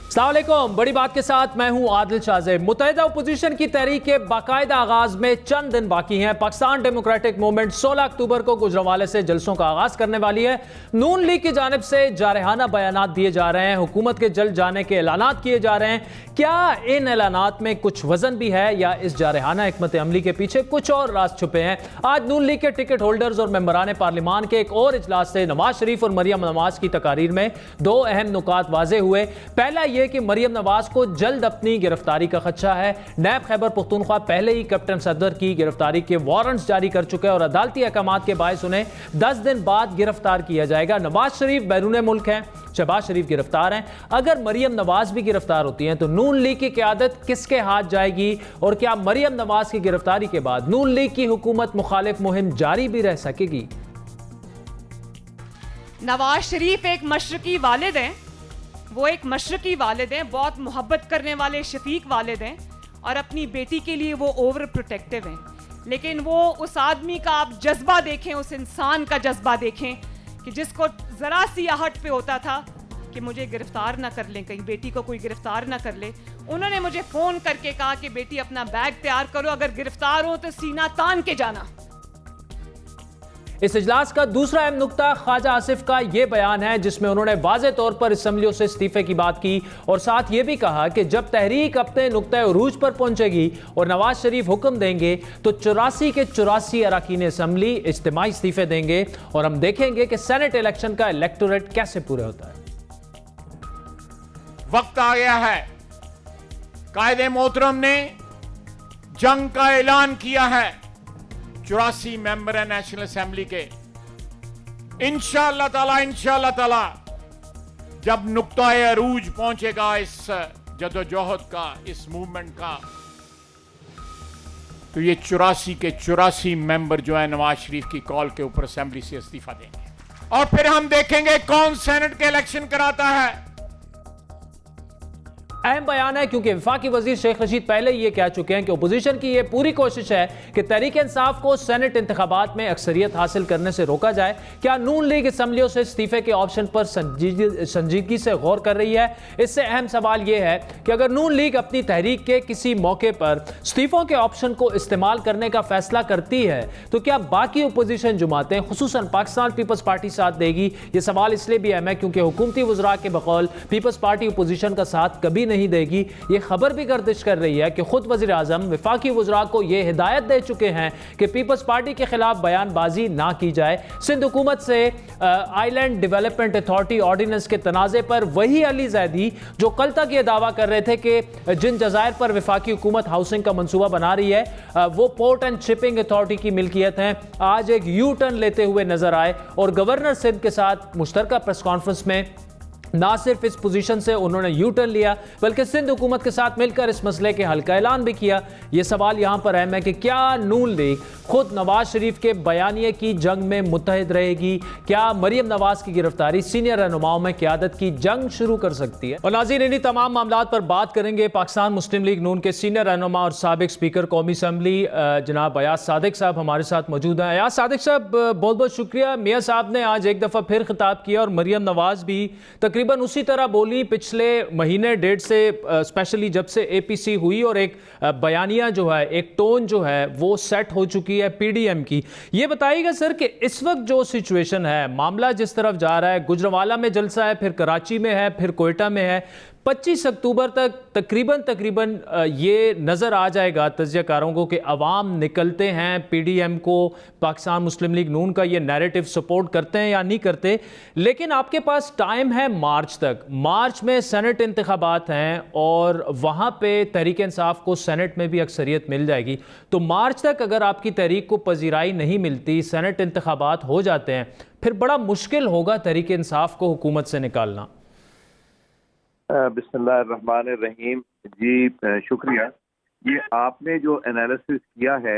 अस्सलाम वालेकुम। बड़ी बात के साथ मैं हूं आदिल शाहज़ेब। मुत्तहिदा अपोजिशन की तहरीक के बाकायदा आगाज में चंद दिन बाकी हैं। पाकिस्तान डेमोक्रेटिक मूवमेंट 16 अक्टूबर को गुजरांवाले से जलसों का आगाज करने वाली है। नून लीग की जानिब से जारहाना बयानात दिए जा रहे हैं, हुकूमत के जल्द जाने के ऐलानात किए जा रहे हैं। क्या इन ऐलानात में कुछ वजन भी है या इस जारहाना हिकमत अमली के पीछे कुछ और राज छुपे हैं? आज नून लीग के टिकट होल्डर्स और मेंबरान पार्लिमान के एक और इजलास से नवाज शरीफ और मरियम नवाज की तकारीर में दो अहम नुकात वाजे हुए। पहला यह कि मरियम नवाज को जल्द अपनी गिरफ्तारी का खदशा है। नैब खैबर पख्तूनख्वा पहले ही कैप्टन सदर की गिरफ्तारी के वारंट्स जारी कर चुके हैं और अदालती अहकामात के बायस उन्हें 10 दिन बाद गिरफ्तार किया जाएगा। नवाज शरीफ बैरून मुल्क हैं, शहबाज शरीफ गिरफ्तार हैं। अगर मरियम नवाज भी गिरफ्तार होती हैं तो नून लीग की क़यादत किसके हाथ जाएगी? और क्या मरियम नवाज की गिरफ्तारी के बाद नून लीग की हुकूमत मुखालिफ मुहिम जारी भी रह सकेगी? नवाज शरीफ एक मशरकी वालिद हैं, वो एक मशरकी वालिद हैं, बहुत मोहब्बत करने वाले शफीक वालिद हैं और अपनी बेटी के लिए वो ओवर प्रोटेक्टिव हैं। लेकिन वो उस आदमी का आप जज्बा देखें, उस इंसान का जज्बा देखें कि जिसको ज़रा सी आहट पे होता था कि मुझे गिरफ्तार ना कर लें, कहीं बेटी को कोई गिरफ्तार ना कर ले। उन्होंने मुझे फ़ोन करके कहा कि बेटी अपना बैग तैयार करो, अगर गिरफ्तार हो तो सीना तान के जाना। इस इजलास का दूसरा अहम नुकता ख्वाजा आसिफ का यह बयान है, जिसमें उन्होंने वाज़े तौर पर असम्बलियों से इस्तीफे की बात की और साथ ये भी कहा कि जब तहरीक अपने नुक्ता उरूज पर पहुंचेगी और नवाज शरीफ हुक्म देंगे तो 84 के 84 अरकान असम्बली इज्तिमाई इस्तीफे देंगे और हम देखेंगे कि सेनेट इलेक्शन का इलेक्टोरेट कैसे पूरा होता है। वक्त आ गया है, कायदे मोहतरम ने जंग का ऐलान किया है। 84 मेंबर है नेशनल असेंबली के। इंशाअल्लाह ताला जब नुक्ताए अरूज पहुंचेगा इस जदोजहद का, इस मूवमेंट का, तो ये 84 के 84 मेंबर जो है नवाज शरीफ की कॉल के ऊपर असेंबली से इस्तीफा देंगे और फिर हम देखेंगे कौन सेनेट के इलेक्शन कराता है। अहम बयान है क्योंकि वफाकी वजीर शेख रशीद पहले ही ये कह चुके हैं कि अपोजिशन की ये पूरी कोशिश है कि तहरीक इंसाफ को सेनेट इंतखाबात में अक्सरियत हासिल करने से रोका जाए। क्या नून लीग असम्बलियों से इस्तीफे के ऑप्शन पर संजीदगी से गौर कर रही है? इससे अहम सवाल ये है कि अगर नून लीग अपनी तहरीक के किसी मौके पर इस्तीफों के ऑप्शन को इस्तेमाल करने का फैसला करती है तो क्या बाकी अपोजिशन जमातें खुसूसन पाकिस्तान पीपल्स पार्टी साथ देगी? ये सवाल इसलिए भी अहम है क्योंकि हुकूमती वज़रा के बकौल पीपल्स पार्टी अपोजिशन का साथ कभी नहीं देगी। ये खबर भी गर्दिश कर रही है कि खुद वज़ीर आज़म वफाकी वज़रा को ये हिदायत दे चुके हैं कि पीपल्स पार्टी के खिलाफ बयानबाजी ना की जाए। सिंध हुकूमत से आइलैंड डेवलपमेंट अथॉरिटी ऑर्डिनेंस के तनाज़े पर वही अली जैदी जो कल तक ये दावा कर रहे थे कि जिन जज़ायर पर वफाकी हुकूमत हाउसिंग का मंसूबा बना रही है वो पोर्ट एंड शिपिंग अथॉरिटी की मिल्कियत हैं, आज एक यू टर्न लेते हुए नजर आए और गवर्नर सिंध के साथ मुश्तरका प्रेस कॉन्फ्रेंस में ना सिर्फ इस पोजीशन से उन्होंने यू टर्न लिया बल्कि सिंध हुकूमत के साथ मिलकर इस मसले के हल का ऐलान भी किया। यह सवाल यहां पर अहम है कि क्या नून लीग खुद नवाज शरीफ के बयानिए की जंग में मुत्तहिद रहेगी? क्या मरियम नवाज की गिरफ्तारी सीनियर रहनुमाओं में क़यादत की जंग शुरू कर सकती है? और नाज़रीन, इन्हीं तमाम मामलात पर बात करेंगे पाकिस्तान मुस्लिम लीग नून के सीनियर रहनुमा और साबिक स्पीकर कौमी असम्बली जनाब अयाज सादिक साहब हमारे साथ मौजूद हैं। अयाज सादिक साहब, बहुत बहुत शुक्रिया। मियाँ साहब ने आज एक दफ़ा फिर खिताब किया और मरियम नवाज भी तकरीबन उसी तरह बोली पिछले महीने डेढ़ से, स्पेशली जब से एपीसी हुई और एक बयानिया जो है, एक टोन जो है वो सेट हो चुकी है पीडीएम की। ये बताइएगा सर कि इस वक्त जो सिचुएशन है, मामला जिस तरफ जा रहा है, गुजरांवाला में जलसा है, फिर कराची में है, फिर कोयटा में है, 25 अक्टूबर तक तकरीबन ये नज़र आ जाएगा तज्ज़ियाकारों को कि अवाम निकलते हैं पीडीएम को, पाकिस्तान मुस्लिम लीग नून का ये नैरेटिव सपोर्ट करते हैं या नहीं करते। लेकिन आपके पास टाइम है मार्च तक, मार्च में सेनेट इंतखाबात हैं और वहाँ पे तहरीक इंसाफ को सेनेट में भी अक्सरियत मिल जाएगी। तो मार्च तक अगर आपकी तहरीक को पजीराई नहीं मिलती, सेनेट इंतखाबात हो जाते हैं, फिर बड़ा मुश्किल होगा तहरीक इंसाफ को हुकूमत से निकालना। बिस्मिल्लाहिर्रहमानिर्रहीम। जी शुक्रिया। ये आपने जो एनालिसिस किया है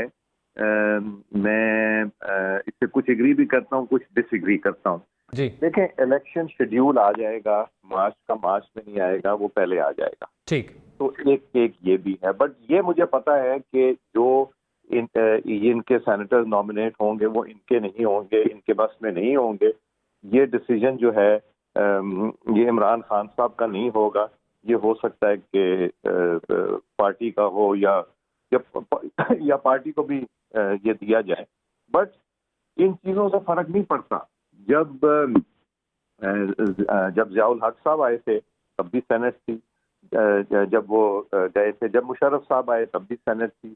मैं इससे कुछ एग्री भी करता हूँ, कुछ डिसएग्री करता हूँ। जी देखें, इलेक्शन शेड्यूल आ जाएगा मार्च का, मार्च में नहीं आएगा, वो पहले आ जाएगा। ठीक, तो एक ये भी है, बट ये मुझे पता है कि जो इनके सेनेटर्स नॉमिनेट होंगे वो इनके नहीं होंगे, इनके बस में नहीं होंगे। ये डिसीजन जो है ये इमरान खान साहब का नहीं होगा, یہ ہو سکتا ہے کہ پارٹی کا ہو یا پارٹی کو بھی یہ دیا جائے، بٹ ان چیزوں سے فرق نہیں پڑتا۔ جب ضیاء الحق صاحب آئے تھے تب بھی سینٹ تھی، جب وہ گئے تھے، جب مشرف صاحب آئے تب بھی سینٹ تھی۔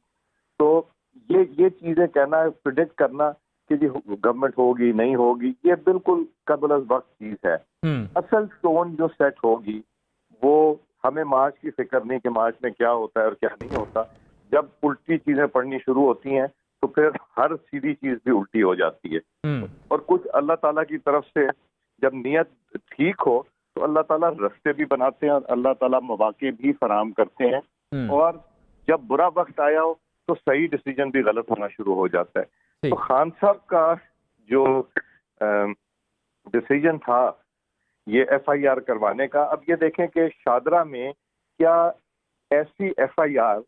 تو یہ چیزیں کہنا، پریڈکٹ کرنا کہ جی گورنمنٹ ہوگی نہیں ہوگی، یہ بالکل قبل از وقت چیز ہے۔ اصل ٹون جو سیٹ ہوگی وہ ہمیں مارچ کی فکر نہیں کہ مارچ میں کیا ہوتا ہے اور کیا نہیں ہوتا۔ جب الٹی چیزیں پڑھنی شروع ہوتی ہیں تو پھر ہر سیدھی چیز بھی الٹی ہو جاتی ہے، اور کچھ اللہ تعالیٰ کی طرف سے جب نیت ٹھیک ہو تو اللہ تعالیٰ رستے بھی بناتے ہیں اور اللہ تعالیٰ مواقع بھی فراہم کرتے ہیں، اور جب برا وقت آیا ہو تو صحیح ڈیسیجن بھی غلط ہونا شروع ہو جاتا ہے۔ تو خان صاحب کا جو ڈیسیجن تھا یہ ایف آئی آر کروانے کا، اب یہ دیکھیں کہ شادرہ میں کیا ایسی ایف آئی آر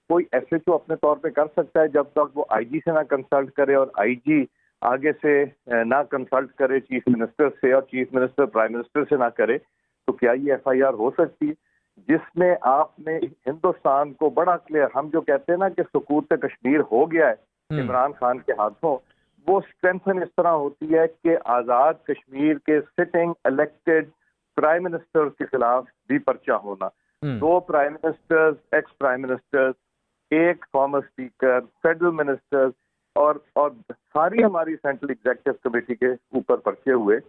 کوئی ایس ایچ او اپنے طور پہ کر سکتا ہے جب تک وہ آئی جی سے نہ کنسلٹ کرے، اور آئی جی آگے سے نہ کنسلٹ کرے چیف منسٹر سے، اور چیف منسٹر پرائم منسٹر سے نہ کرے؟ تو کیا یہ ایف آئی آر ہو سکتی ہے جس میں آپ نے ہندوستان کو بڑا کلیئر، ہم جو کہتے ہیں نا کہ سقوط کشمیر ہو گیا ہے عمران خان کے ہاتھوں، وہ اسٹرینتھن اس طرح ہوتی ہے کہ آزاد کشمیر کے سٹنگ الیکٹڈ پرائم منسٹر کے خلاف بھی پرچہ ہونا، 2 prime ministers, ex prime ministers, 1 former speaker, federal ministers, اور ساری ہماری سینٹرل ایگزیکٹو کمیٹی کے اوپر پرچے ہوئے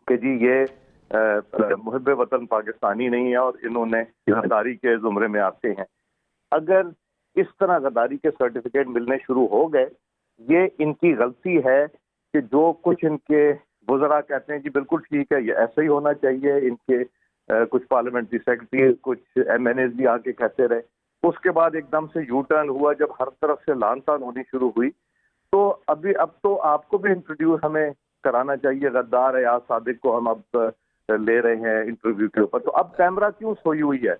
کہ جی یہ محب وطن پاکستانی نہیں ہے اور انہوں نے غداری کے زمرے میں آتے ہیں۔ اگر اس طرح غداری کے سرٹیفکیٹ ملنے شروع ہو گئے، یہ ان کی غلطی ہے کہ جو کچھ ان کے وزراء کہتے ہیں جی بالکل ٹھیک ہے یہ ایسا ہی ہونا چاہیے، ان کے کچھ پارلیمنٹری سیکرٹری، کچھ ایم این ایز بھی آ کے کہتے رہے، اس کے بعد ایک دم سے یو ٹرن ہوا جب ہر طرف سے لان تان ہونی شروع ہوئی۔ تو اب تو آپ کو بھی انٹروڈیوس ہمیں کرانا چاہیے، غدار ایاز صادق کو ہم اب لے رہے ہیں انٹرویو کے اوپر، تو اب پیمرا کیوں سوئی ہوئی ہے؟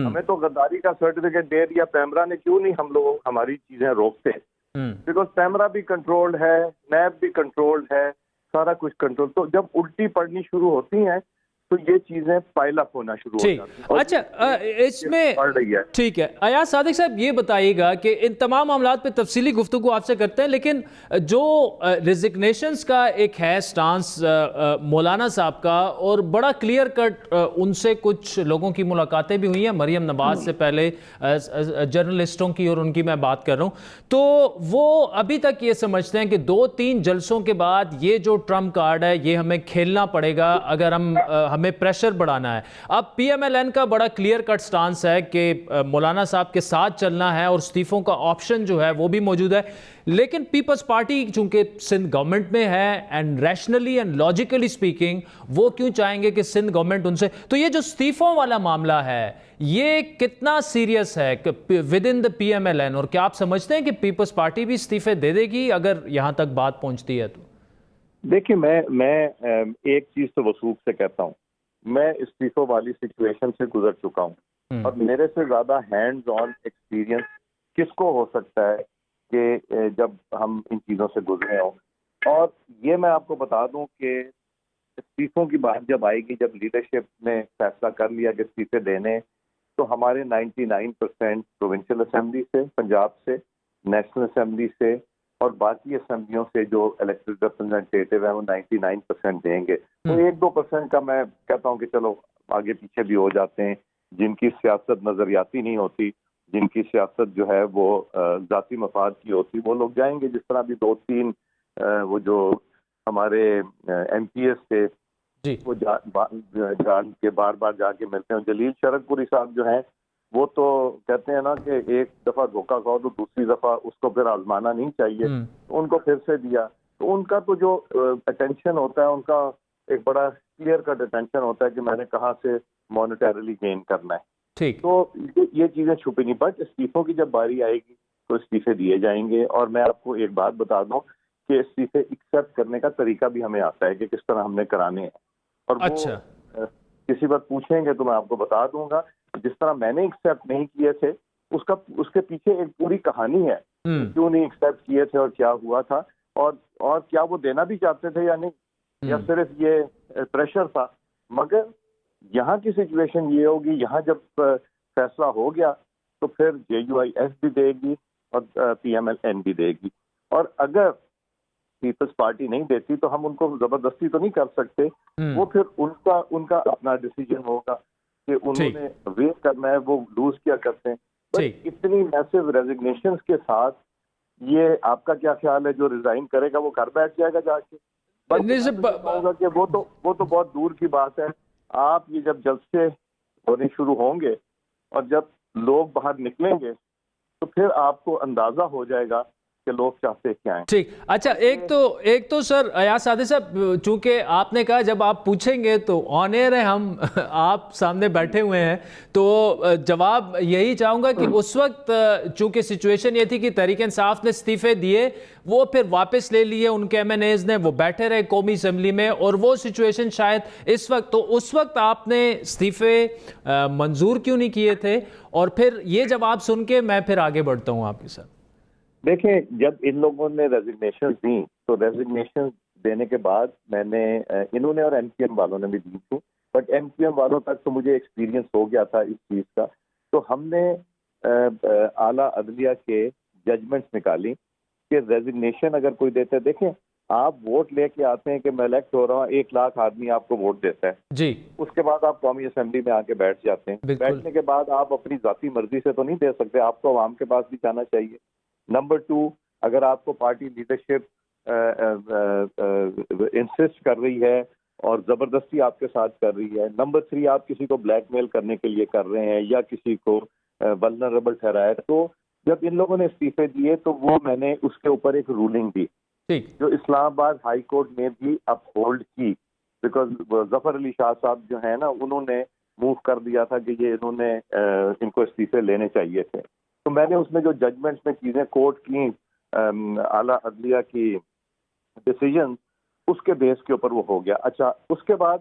ہمیں تو غداری کا سرٹیفکیٹ دے دیا، پیمرا نے کیوں نہیں ہم لوگ ہماری چیزیں روکتے؟ بیکاز پیمرا بھی کنٹرولڈ ہے، نیب بھی کنٹرولڈ ہے، سارا کچھ کنٹرول۔ تو جب الٹی پڑنی شروع ہوتی ہیں تو یہ چیزیں پائل اپ ہونا شروع ہو جاتی ہیں۔ اچھا، اس میں ٹھیک ہے ایاز صادق صاحب یہ بتائیے گا کہ ان تمام معاملات پہ تفصیلی گفتگو آپ سے کرتے ہیں، لیکن جو ریزگنیشنز کا ایک ہے سٹانس مولانا صاحب کا، اور بڑا کلیئر کٹ ان سے کچھ لوگوں کی ملاقاتیں بھی ہوئی ہیں، مریم نواز سے پہلے جرنلسٹوں کی، اور ان کی میں بات کر رہا ہوں، تو وہ ابھی تک یہ سمجھتے ہیں کہ 2-3 جلسوں کے بعد یہ جو ٹرمپ کارڈ ہے یہ ہمیں کھیلنا پڑے گا اگر ہمیں پریشر بڑھانا ہے۔ اب پی ایم ایل این کا بڑا کلیئر کٹ سٹانس ہے کہ مولانا صاحب کے ساتھ چلنا ہے اور استعفوں کا آپشن جو ہے وہ بھی موجود ہے، لیکن پیپلز پارٹی چونکہ سندھ گورنمنٹ میں ہے and rationally and logically speaking وہ کیوں چاہیں گے کہ سندھ گورنمنٹ ان سے، تو یہ جو استعفوں والا معاملہ ہے یہ کتنا سیریس ہے with in the P M L N, اور کیا آپ سمجھتے ہیں کہ پیپلز پارٹی بھی استعفے دے دے گی اگر یہاں تک بات پہنچتی ہے؟ تو دیکھیں میں ایک چیز تو وثوق سے کہتا ہوں، میں استعفوں والی سچویشن سے گزر چکا ہوں، اور میرے سے زیادہ ہینڈز آن ایکسپیرینس کس کو ہو سکتا ہے کہ جب ہم ان چیزوں سے گزرے ہوں۔ اور یہ میں آپ کو بتا دوں کہ استعفوں کی بات جب آئے گی، جب لیڈرشپ نے فیصلہ کر لیا کہ استعفے دینے، تو ہمارے 99% پروونشل اسمبلی سے، پنجاب سے، نیشنل اسمبلی سے اور باقی اسمبلیوں سے جو الیکٹڈ ریپرزینٹیٹیو ہیں وہ 99% دیں گے۔ تو 1-2% کا میں کہتا ہوں کہ چلو آگے پیچھے بھی ہو جاتے ہیں، جن کی سیاست نظریاتی نہیں ہوتی، جن کی سیاست جو ہے وہ ذاتی مفاد کی ہوتی، وہ لوگ جائیں گے۔ جس طرح بھی 2-3 وہ جو ہمارے ایم پی ایس تھے وہ جان کے بار بار جا کے ملتے ہیں۔ جلیل شرک پوری صاحب جو ہیں وہ تو کہتے ہیں نا کہ ایک دفعہ دھوکہ کھاؤ تو دوسری دفعہ اس کو پھر آزمانا نہیں چاہیے، تو ان کو پھر سے دیا۔ تو ان کا تو جو اٹینشن ہوتا ہے، ان کا ایک بڑا کلیئر کٹ اٹینشن ہوتا ہے کہ میں نے کہاں سے مانیٹریلی گین کرنا ہے۔ تو یہ چیزیں چھپی نہیں، بٹ استعفوں کی جب باری آئے گی تو استعفے دیے جائیں گے۔ اور میں آپ کو ایک بات بتا دوں کہ استعفے ایکسیپٹ کرنے کا طریقہ بھی ہمیں آتا ہے کہ کس طرح ہم نے کرانے ہیں، اور وہ کسی وقت پوچھیں گے تو میں آپ کو بتا دوں گا۔ جس طرح میں نے ایکسیپٹ نہیں کیے تھے اس کے پیچھے ایک پوری کہانی ہے، کیوں نہیں ایکسیپٹ کیے تھے اور کیا ہوا تھا، اور کیا وہ دینا بھی چاہتے تھے یا نہیں، یا صرف یہ پریشر تھا۔ مگر یہاں کی سچویشن یہ ہوگی, یہاں جب فیصلہ ہو گیا تو پھر JUIF بھی دے گی اور PMLN بھی دے گی, اور اگر پیپلز پارٹی نہیں دیتی تو ہم ان کو زبردستی تو نہیں کر سکتے, وہ پھر ان کا اپنا ڈیسیجن ہوگا کہ انہوں نے ویٹ کرنا ہے, وہ لوز کیا کرتے ہیں. اتنی میسو ریزگنیشنز کے ساتھ یہ آپ کا کیا خیال ہے, جو ریزائن کرے گا وہ گھر بیٹھ جائے گا جا کے؟ ہوگا کہ وہ تو بہت دور کی بات ہے. آپ یہ جب جلسے ہونے شروع ہوں گے اور جب لوگ باہر نکلیں گے تو پھر آپ کو اندازہ ہو جائے گا کہ لوگ چاہتے کیا ہیں. ٹھیک, اچھا ایک تو سر ایاز صادق صاحب, چونکہ آپ نے کہا جب آپ پوچھیں گے تو آن ایئر ہے, ہم آپ سامنے بیٹھے ہوئے ہیں, تو جواب یہی چاہوں گا کہ اس وقت چونکہ سچویشن یہ تھی کہ تحریک انصاف نے استعفے دیے, وہ پھر واپس لے لیے ان کے MNAs نے, وہ بیٹھے رہے قومی اسمبلی میں, اور وہ سچویشن شاید اس وقت, تو اس وقت آپ نے استعفے منظور کیوں نہیں کیے تھے؟ اور پھر یہ جواب سن کے میں پھر آگے بڑھتا ہوں آپ کے ساتھ. دیکھیں, جب ان لوگوں نے ریزگنیشن دی تو ریزگنیشن دینے کے بعد میں نے, انہوں نے اور MQM والوں نے بھی دی تھی, بٹ MQM والوں تک تو مجھے ایکسپیرینس ہو گیا تھا اس چیز کا, تو ہم نے اعلیٰ عدلیہ کے ججمنٹس نکالی کہ ریزگنیشن اگر کوئی دیتے, دیکھیں آپ ووٹ لے کے آتے ہیں کہ میں الیکٹ ہو رہا ہوں, 1 لاکھ آدمی آپ کو ووٹ دیتا ہے جی, اس کے بعد آپ قومی اسمبلی میں آ کے بیٹھ جاتے ہیں. بیٹھنے کے بعد آپ اپنی ذاتی مرضی سے تو نہیں دے سکتے, آپ کو عوام کے پاس بھی جانا چاہیے. نمبر 2, اگر آپ کو پارٹی لیڈرشپ انسسٹ کر رہی ہے اور زبردستی آپ کے ساتھ کر رہی ہے. نمبر 3, آپ کسی کو بلیک میل کرنے کے لیے کر رہے ہیں یا کسی کو ولنریبل ٹھہرایا. تو جب ان لوگوں نے استعفے دیے تو وہ میں نے اس کے اوپر ایک رولنگ دی جو اسلام آباد ہائی کورٹ نے بھی اپ ہولڈ کی, بیکاز ظفر علی شاہ صاحب جو ہیں نا, انہوں نے موو کر دیا تھا کہ یہ انہوں نے ان کو استعفے لینے چاہیے تھے. تو میں نے اس میں جو ججمنٹس میں چیزیں کوٹ کی, اعلیٰ عدلیہ کی ڈیسیجن, اس کے بیس کے اوپر وہ ہو گیا. اچھا, اس کے بعد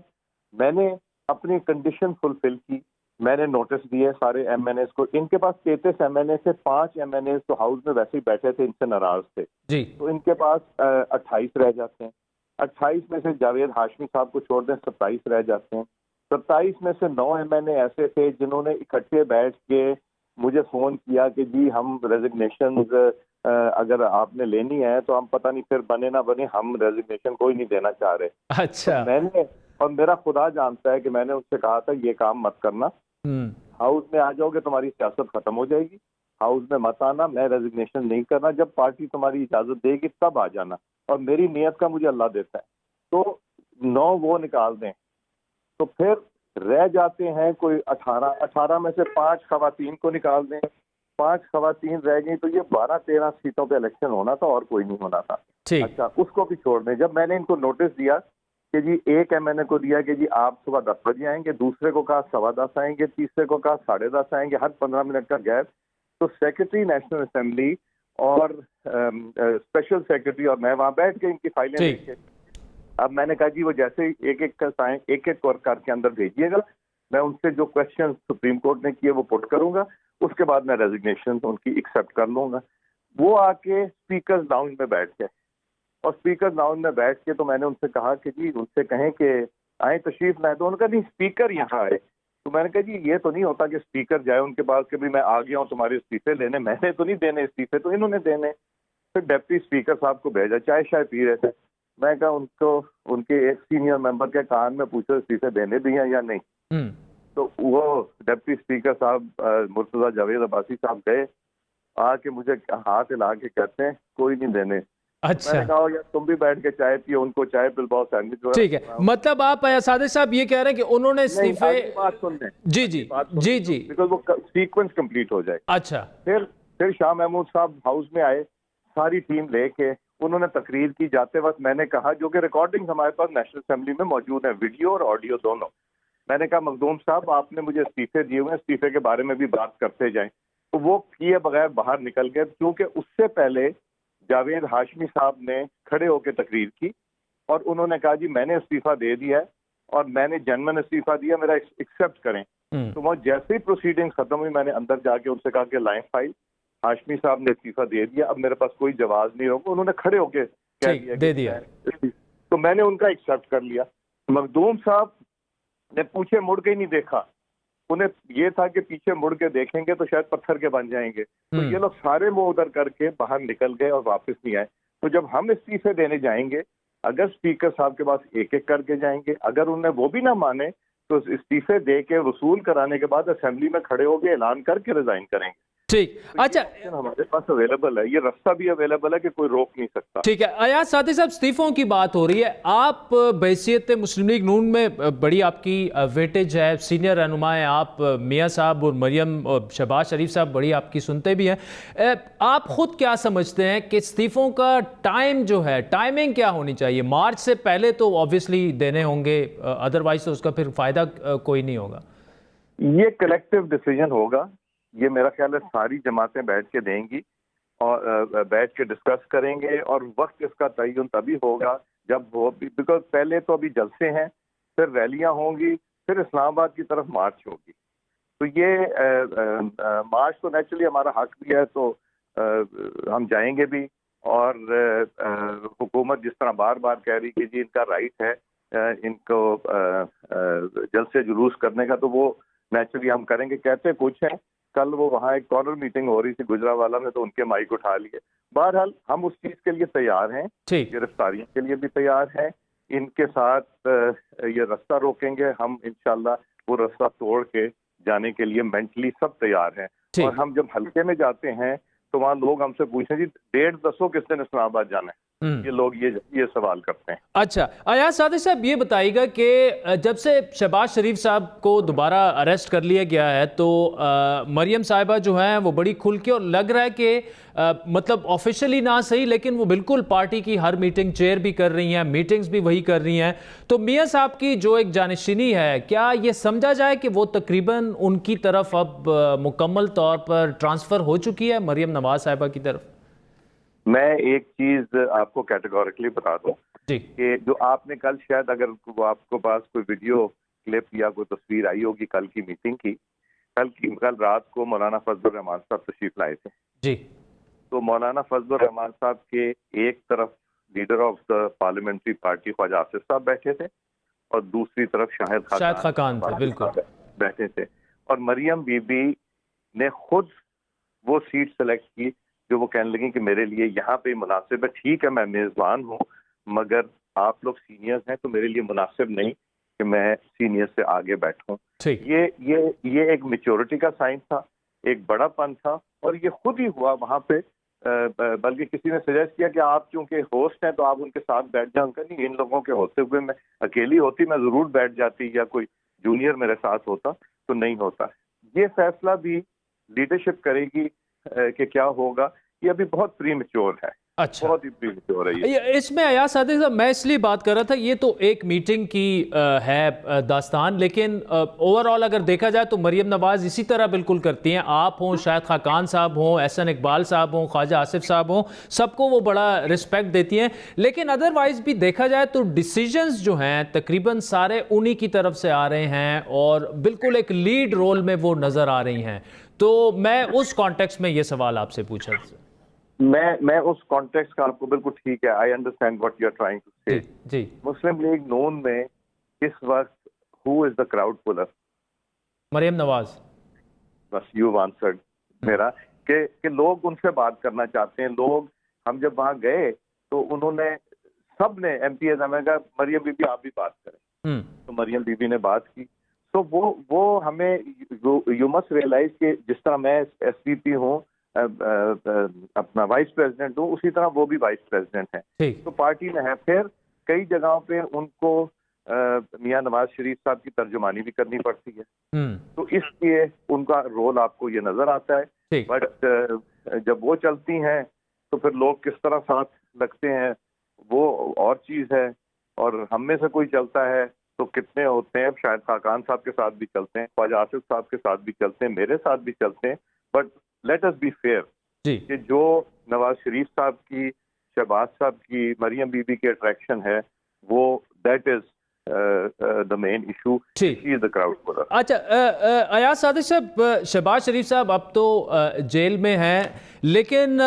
میں نے اپنی کنڈیشن فلفل کی, میں نے نوٹس دیے سارے MNAs کو. ان کے پاس 33 MNA سے 5 MNAs تو ہاؤس میں ویسے ہی بیٹھے تھے, ان سے ناراض تھے جی, تو ان کے پاس 28 رہ جاتے ہیں. 28 میں سے جاوید ہاشمی صاحب کو چھوڑ دیں 27 رہ جاتے ہیں. 27 میں سے 9 MNA ایسے تھے جنہوں نے اکٹھے بیٹھ کے مجھے فون کیا کہ جی ہم ریزگنیشن اگر آپ نے لینی ہے تو ہم پتہ نہیں پھر بنے نہ بنے, ہم ریزگنیشن کوئی نہیں دینا چاہ رہے. اچھا, میں نے, اور میرا خدا جانتا ہے کہ میں نے اس سے کہا تھا یہ کام مت کرنا, ہاؤس میں آ جاؤ گے تمہاری سیاست ختم ہو جائے گی, ہاؤس میں مت آنا, میں ریزگنیشن نہیں کرنا, جب پارٹی تمہاری اجازت دے گی تب آ جانا, اور میری نیت کا مجھے اللہ دیتا ہے. تو 9 وہ نکال دیں تو پھر رہ جاتے ہیں کوئی 18 میں سے 5 خواتین کو نکال دیں, 5 خواتین رہ گئی تو یہ 12-13 سیٹوں پہ الیکشن ہونا تھا اور کوئی نہیں ہونا تھا. اچھا, اس کو بھی چھوڑ دیں. جب میں نے ان کو نوٹس دیا کہ جی ایک MNA کو دیا کہ جی آپ صبح 10 بجے آئیں گے, دوسرے کو کہا 10:15 آئیں گے, تیسرے کو کہا 10:30 آئیں گے, ہر 15 منٹ کا گیپ. تو سیکرٹری نیشنل اسمبلی اور اسپیشل سیکرٹری اور میں وہاں بیٹھ کے ان کی فائلیں دیکھ کے, اب میں نے کہا جی وہ جیسے ایک کر کے اندر بھیجیے گا, میں ان سے جو کوشچن سپریم کورٹ نے کیے وہ پٹ کروں گا, اس کے بعد میں ریزگنیشن ان کی ایکسیپٹ کر لوں گا. وہ آ کے اسپیکرز لاؤنج میں بیٹھ گئے, اور اسپیکرز لاؤنج میں بیٹھ کے تو میں نے ان سے کہا کہ جی ان سے کہیں کہ آئیں تشریف لائیں. تو انہوں نے کہا نہیں اسپیکر یہاں آئے. تو میں نے کہا جی یہ تو نہیں ہوتا کہ اسپیکر جائے ان کے پاس کہ بھی میں آ گیا ہوں تمہارے استعفے لینے, میں نے تو نہیں دینے استعفے, تو انہوں نے دینے. پھر ڈپٹی اسپیکر صاحب کو بھیجا, چائے شائے پی رہے تھے. میں کہا ان کو ان کے ایک سینئر ممبر کے کان میں پوچھو استعفے دینے بھی ہیں یا نہیں. تو وہ ڈپٹی اسپیکر صاحب مرتضیٰ جاوید عباسی صاحب گئے, آ کے مجھے ہاتھ ہلا کے کہتے ہیں کوئی نہیں دینے. اچھا, میں نے کہا یار تم بھی بیٹھ کے چائے پیو, ان کو چائے پلواؤ, سینڈوچ. ٹھیک ہے, مطلب آپ صادق صاحب یہ کہہ رہے ہیں کہ انہوں نے استعفے, بات سن لیں, جی جی جی جی, بیکاز وہ سیکوینس کمپلیٹ ہو جائے. اچھا, پھر شاہ محمود صاحب ہاؤس میں آئے, ساری ٹیم لے کے انہوں نے تقریر کی. جاتے وقت میں نے کہا, جو کہ ریکارڈنگ ہمارے پاس نیشنل اسمبلی میں موجود ہے, ویڈیو اور آڈیو دونوں, میں نے کہا مخدوم صاحب آپ نے مجھے استعفے دیے ہوئے ہیں, استعفے کے بارے میں بھی بات کرتے جائیں. تو وہ کیے بغیر باہر نکل گئے, کیونکہ اس سے پہلے جاوید ہاشمی صاحب نے کھڑے ہو کے تقریر کی اور انہوں نے کہا جی میں نے استعفیٰ دے دیا ہے اور میں نے جنمن استعفیٰ دیا, میرا ایکسیپٹ کریں. تو وہ جیسے ہی پروسیڈنگ ختم ہوئی میں نے اندر جا کے ان سے کہا کہ لائن فائل, ہاشمی صاحب نے استعفیٰ دے دیا, اب میرے پاس کوئی جواز نہیں ہوگا. انہوں نے کھڑے ہو کے کہہ دیا دے دیا, تو میں نے ان کا ایکسیپٹ کر لیا. مخدوم صاحب ने पीछे मुड़ के ही नहीं देखा। उन्हें ये था कि पीछे मुड़ के देखेंगे तो शायद पत्थर के बन जाएंगे। तो ये लोग सारे मुंह उधर करके बाहर निकल गए और वापस नहीं आए। तो जब हम इस्तीफे देने जाएंगे, अगर स्पीकर साहब के पास एक एक करके जाएंगे, अगर उन्हें वो भी ना माने तो इस्तीफे दे के वसूल कराने के बाद असेंबली में खड़े होकर ऐलान करके रिजाइन करेंगे। ठीक, अच्छा, हमारे पास अवेलेबल है, ये रास्ता भी अवेलेबल है कि कोई रोक नहीं सकता। ठीक है। अयाज साथी साहब, इस्तीफों की बात हो रही है, आप बहैसियत मुस्लिम लीग नून में बड़ी आपकी वेटेज है, सीनियर रहनुमा हैं आप, मियाँ साहब और मरियम और शहबाज शरीफ साहब बड़ी आपकी सुनते भी हैं। आप खुद क्या समझते हैं कि इस्तीफों का टाइम जो है, टाइमिंग क्या होनी चाहिए? मार्च से पहले तो ऑब्वियसली देने होंगे, अदरवाइज तो उसका फिर फायदा कोई नहीं होगा। ये कलेक्टिव डिसीजन होगा, ये मेरा ख्याल है सारी जमातें बैठ के देंगी और बैठ के डिस्कस करेंगे, और वक्त इसका तयन तभी होगा जब वो, बिकॉज पहले तो अभी जलसे हैं, फिर रैलियां होंगी, फिर इस्लामाबाद की तरफ मार्च होगी। तो ये मार्च तो नेचुरली हमारा हक भी है, तो हम जाएंगे भी। और हुकूमत जिस तरह बार बार कह रही कि जी इनका राइट है इनको जलसे जुलूस करने का, तो वो नेचुरली हम करेंगे। कहते कुछ हैं, कल वो वहाँ एक कॉर्नर मीटिंग हो रही थी गुजरावाला में, तो उनके माइक उठा लिए। बहरहाल हम उस चीज के लिए तैयार हैं, गिरफ्तारियों के लिए भी तैयार हैं, इनके साथ ये रास्ता रोकेंगे हम, इंशाल्लाह वो रास्ता तोड़ के जाने के लिए मेंटली सब तैयार हैं। और हम जब हल्के में जाते हैं तो वहाँ लोग हमसे पूछते हैं जी डेट दसो किस दिन इस्लामाबाद जाना है, ये लोग ये सवाल करते हैं। अच्छा, अयाज सादी साहब ये बताइएगा कि जब से शहबाज शरीफ साहब को दोबारा अरेस्ट कर लिया गया है तो मरियम साहिबा जो हैं वो बड़ी खुल के, और लग रहा है कि मतलब ऑफिशियली ना सही लेकिन वो बिल्कुल पार्टी की हर मीटिंग चेयर भी कर रही हैं, मीटिंग्स भी वही कर रही हैं। तो मियाँ साहब की जो एक जानिशीनी है, क्या ये समझा जाए कि वो तकरीबन उनकी तरफ अब मुकम्मल तौर पर ट्रांसफ़र हो चुकी है, मरियम नवाज साहिबा की तरफ? मैं एक चीज आपको कैटेगोरिकली बता दूं कि जो आपने कल, शायद अगर वो आपको पास कोई वीडियो क्लिप या कोई तस्वीर आई होगी कल की मीटिंग की, कल रात को मौलाना फजलुर रहमान साहब तशरीफ लाए थे जी। तो मौलाना फजलुर रहमान साहब के एक तरफ leader of the parliamentary party Khawaja Asif साहब बैठे थे और दूसरी तरफ शाहिद खाकान बिल्कुल बैठे थे, और मरियम बीबी ने खुद वो सीट सेलेक्ट की जो वो कहने लगी कि मेरे लिए यहाँ पे मुनासिब है। ठीक है, मैं मेजबान हूँ, मगर आप लोग सीनियर्स हैं तो मेरे लिए मुनासिब नहीं कि मैं सीनियर से आगे बैठूं। ये एक मैच्योरिटी का साइन था, एक बड़ापन था, और ये खुद ही हुआ वहाँ पे। बल्कि किसी ने सजेस्ट किया कि आप चूंकि होस्ट हैं तो आप उनके साथ बैठ जाओ। उनका नहीं, इन लोगों के होते हुए मैं अकेली होती मैं जरूर बैठ जाती, या कोई जूनियर मेरे साथ होता, तो नहीं होता। ये फैसला भी लीडरशिप करेगी कि क्या होगा। ये अभी बहुत प्रीमेच्योर है। अच्छा, बहुत ही प्रीमेच्योर है ये। इसमें अयाज सादी साहब, मैं इसलिए बात कर रहा था, ये तो एक मीटिंग की है दास्तान, लेकिन ओवरऑल अगर देखा जाए तो मरियम नवाज इसी तरह बिल्कुल करती हैं। आप हों, शाहिद खाकान साहब हों, एहसन इकबाल साहब हों, ख्वाजा आसिफ साहब हों, सबको वो बड़ा रिस्पेक्ट देती हैं। लेकिन अदरवाइज भी देखा जाए तो डिसीजंस जो हैं तकरीबन सारे उन्हीं की तरफ से आ रहे हैं और बिल्कुल एक लीड रोल में वो नजर आ रही हैं। तो मैं उस कॉन्टेक्स्ट में ये सवाल आपसे पूछा। मैं उस कॉन्टेक्स्ट का आपको बिल्कुल ठीक है, I understand what you are trying to say. जी, मुस्लिम लीग नून में इस वक्त who is the crowd puller? Maryam Nawaz. बस यू आंसर्ड मेरा कि लोग उनसे बात करना चाहते हैं। लोग, हम जब वहां गए तो उन्होंने, सब ने एमपीएस हमें कहा मरियम बीबी आप भी बात करें, तो मरियम बीबी ने बात की। तो वो हमें यू मस्ट रियलाइज कि जिस तरह मैं एसपीपी हूँ, अपना वाइस प्रेसिडेंट हूँ, उसी तरह वो भी वाइस प्रेसिडेंट हैं, तो पार्टी में है। फिर कई जगहों पे उनको मियां नवाज शरीफ साहब की तर्जुमानी भी करनी पड़ती है, तो इसलिए उनका रोल आपको ये नजर आता है। बट जब वो चलती हैं तो फिर लोग किस तरह साथ लगते हैं वो और चीज है, और हम में से कोई चलता है तो कितने होते हैं। शाहिद खाकान साहब के साथ भी चलते हैं, ख्वाजा आसिफ साहब के साथ भी चलते हैं, मेरे साथ भी चलते हैं। But let us be fair कि जो नवाज शरीफ साहब की, शहबाज साहब की, मरियम बीबी की अट्रैक्शन है, वो that is the main issue, is the crowd puller. अच्छा, अयाज सादी साहब, शहबाज शरीफ साहब अब तो जेल में हैं, लेकिन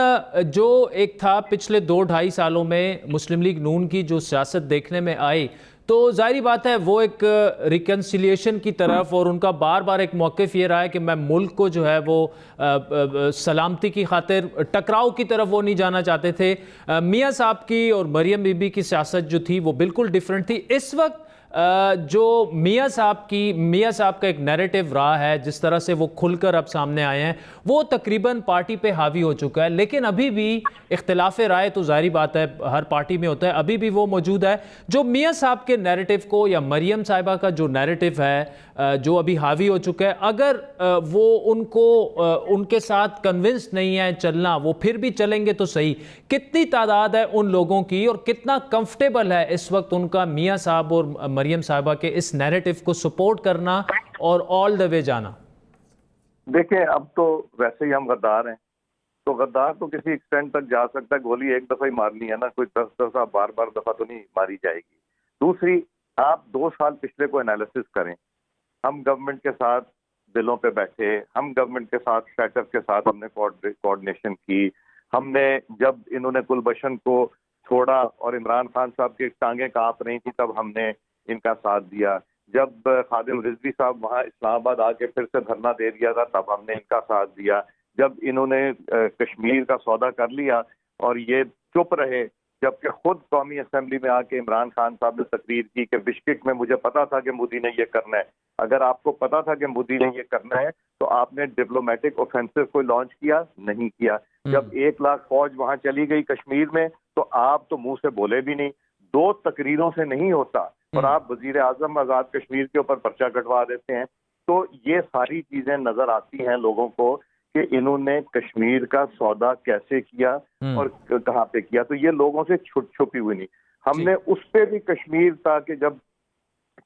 जो एक था पिछले 2-2.5 सालों में मुस्लिम लीग नून की जो सियासत देखने में आई, تو ظاہری بات ہے وہ ایک ریکنسیلیشن کی طرف، اور ان کا بار بار ایک موقف یہ رہا ہے کہ میں ملک کو جو ہے وہ سلامتی کی خاطر ٹکراؤ کی طرف وہ نہیں جانا چاہتے تھے. میاں صاحب کی اور مریم بی بی کی سیاست جو تھی وہ بالکل ڈیفرنٹ تھی. اس وقت جو میاں صاحب کا ایک نیریٹو رہا ہے، جس طرح سے وہ کھل کر اب سامنے آئے ہیں، وہ تقریباً پارٹی پہ حاوی ہو چکا ہے. لیکن ابھی بھی اختلاف رائے تو ظاہری بات ہے ہر پارٹی میں ہوتا ہے، ابھی بھی وہ موجود ہے. جو میاں صاحب کے نیریٹو کو یا مریم صاحبہ کا جو نیریٹو ہے جو ابھی حاوی ہو چکا ہے، اگر وہ ان کے ساتھ کنونس نہیں ہے چلنا، وہ پھر بھی چلیں گے تو صحیح. کتنی تعداد ہے ان لوگوں کی اور کتنا کمفرٹیبل ہے اس وقت ان کا میاں صاحب اور مریم صاحبہ کے اس نیریٹو کو سپورٹ کرنا اور آل دا وے جانا؟ دیکھیں اب تو ویسے ہی ہم غدار ہیں، تو غدار تو کسی ایکسٹینٹ تک جا سکتا ہے، گولی ایک دفعہ ہی مارنی ہے نا، کوئی 10 دفعہ بار دفعہ تو نہیں ماری جائے گی. دوسری، آپ 2 سال پچھلے کو انالیسس کریں. ہم گورنمنٹ کے ساتھ بلوں پہ بیٹھے، ہم گورنمنٹ کے ساتھ فیٹر کے ساتھ ہم نے کوآرڈینیشن کی. ہم نے جب انہوں نے گلبشن کو چھوڑا اور عمران خان صاحب کی ٹانگیں کانپ رہی تھی تب ہم نے ان کا ساتھ دیا. جب خادم رضوی صاحب وہاں اسلام آباد آ کے پھر سے دھرنا دے دیا تھا تب ہم نے ان کا ساتھ دیا. جب انہوں نے کشمیر کا سودا کر لیا اور یہ چپ رہے، جبکہ خود قومی اسمبلی میں آ کے عمران خان صاحب نے تقریر کی کہ بشکک میں مجھے پتا تھا کہ مودی نے یہ کرنا ہے. اگر آپ کو پتا تھا کہ مودی نے یہ کرنا ہے تو آپ نے ڈپلومیٹک اوفینسو کو لانچ کیا نہیں کیا. جب 1 لاکھ فوج وہاں چلی گئی کشمیر میں تو آپ تو منہ سے بولے بھی نہیں. 2 تقریروں سے نہیں ہوتا اور آپ وزیر اعظم آزاد کشمیر کے اوپر پرچہ کٹوا دیتے ہیں. تو یہ ساری چیزیں نظر آتی ہیں لوگوں کو کہ انہوں نے کشمیر کا سودا کیسے کیا اور کہاں پہ کیا. تو یہ لوگوں سے چھپی ہوئی نہیں. ہم نے اس پہ بھی کشمیر تھا کہ جب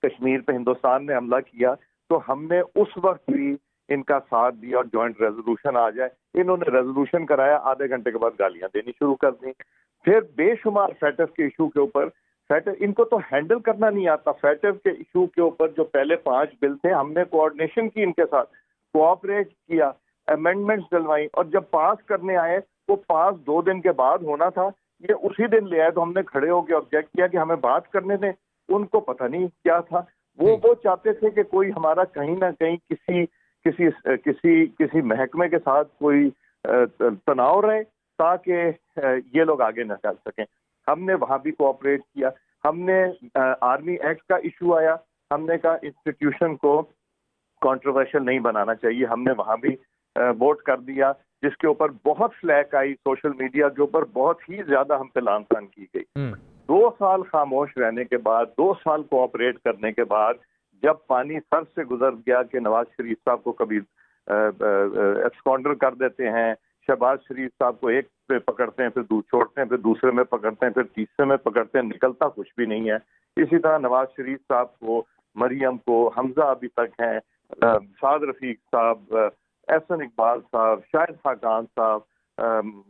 کشمیر پہ ہندوستان نے حملہ کیا تو ہم نے اس وقت بھی ان کا ساتھ دیا اور جوائنٹ ریزولوشن آ جائے. انہوں نے ریزولوشن کرایا، آدھے گھنٹے کے بعد گالیاں دینی شروع کر دیں. پھر بے شمار فیٹر کے ایشو کے اوپر، فیٹر ان کو تو ہینڈل کرنا نہیں آتا. فیٹر کے ایشو کے اوپر جو پہلے 5 بل تھے ہم نے کوآرڈینیشن کی ان کے ساتھ، کوآپریٹ کیا، امینڈمنٹس ڈلوائی، اور جب پاس کرنے آئے وہ پاس 2 دن کے بعد ہونا تھا، یہ اسی دن لے آئے. تو ہم نے کھڑے ہو کے آبجیکٹ کیا کہ ہمیں بات کرنے دیں. ان کو پتہ نہیں کیا تھا، وہ چاہتے تھے کہ کوئی ہمارا کہیں نہ کہیں کسی محکمے کے ساتھ کوئی تناؤ رہے تاکہ یہ لوگ آگے نہ چل سکیں. ہم نے وہاں بھی کوآپریٹ کیا. ہم نے آرمی ایکٹ کا ایشو آیا، ہم نے کہا انسٹیٹیوشن کو کنٹروورشل نہیں بنانا چاہیے. ہم نے وہاں بھی ووٹ کر دیا، جس کے اوپر بہت فلیک آئی سوشل میڈیا کے اوپر، بہت ہی زیادہ ہم پہ لان تان کی گئی. 2 سال خاموش رہنے کے بعد، 2 سال کوآپریٹ کرنے کے بعد، جب پانی سر سے گزر گیا کہ نواز شریف صاحب کو کبھی ایبسکونڈر کر دیتے ہیں، شہباز شریف صاحب کو ایک پہ پکڑتے ہیں، پھر چھوڑتے ہیں، پھر دوسرے میں پکڑتے ہیں، پھر تیسرے میں پکڑتے ہیں، نکلتا کچھ بھی نہیں ہے. اسی طرح نواز شریف صاحب کو، مریم کو، حمزہ ابھی تک ہیں، سعد رفیق صاحب، احسن اقبال صاحب، شاہد خاقان صاحب،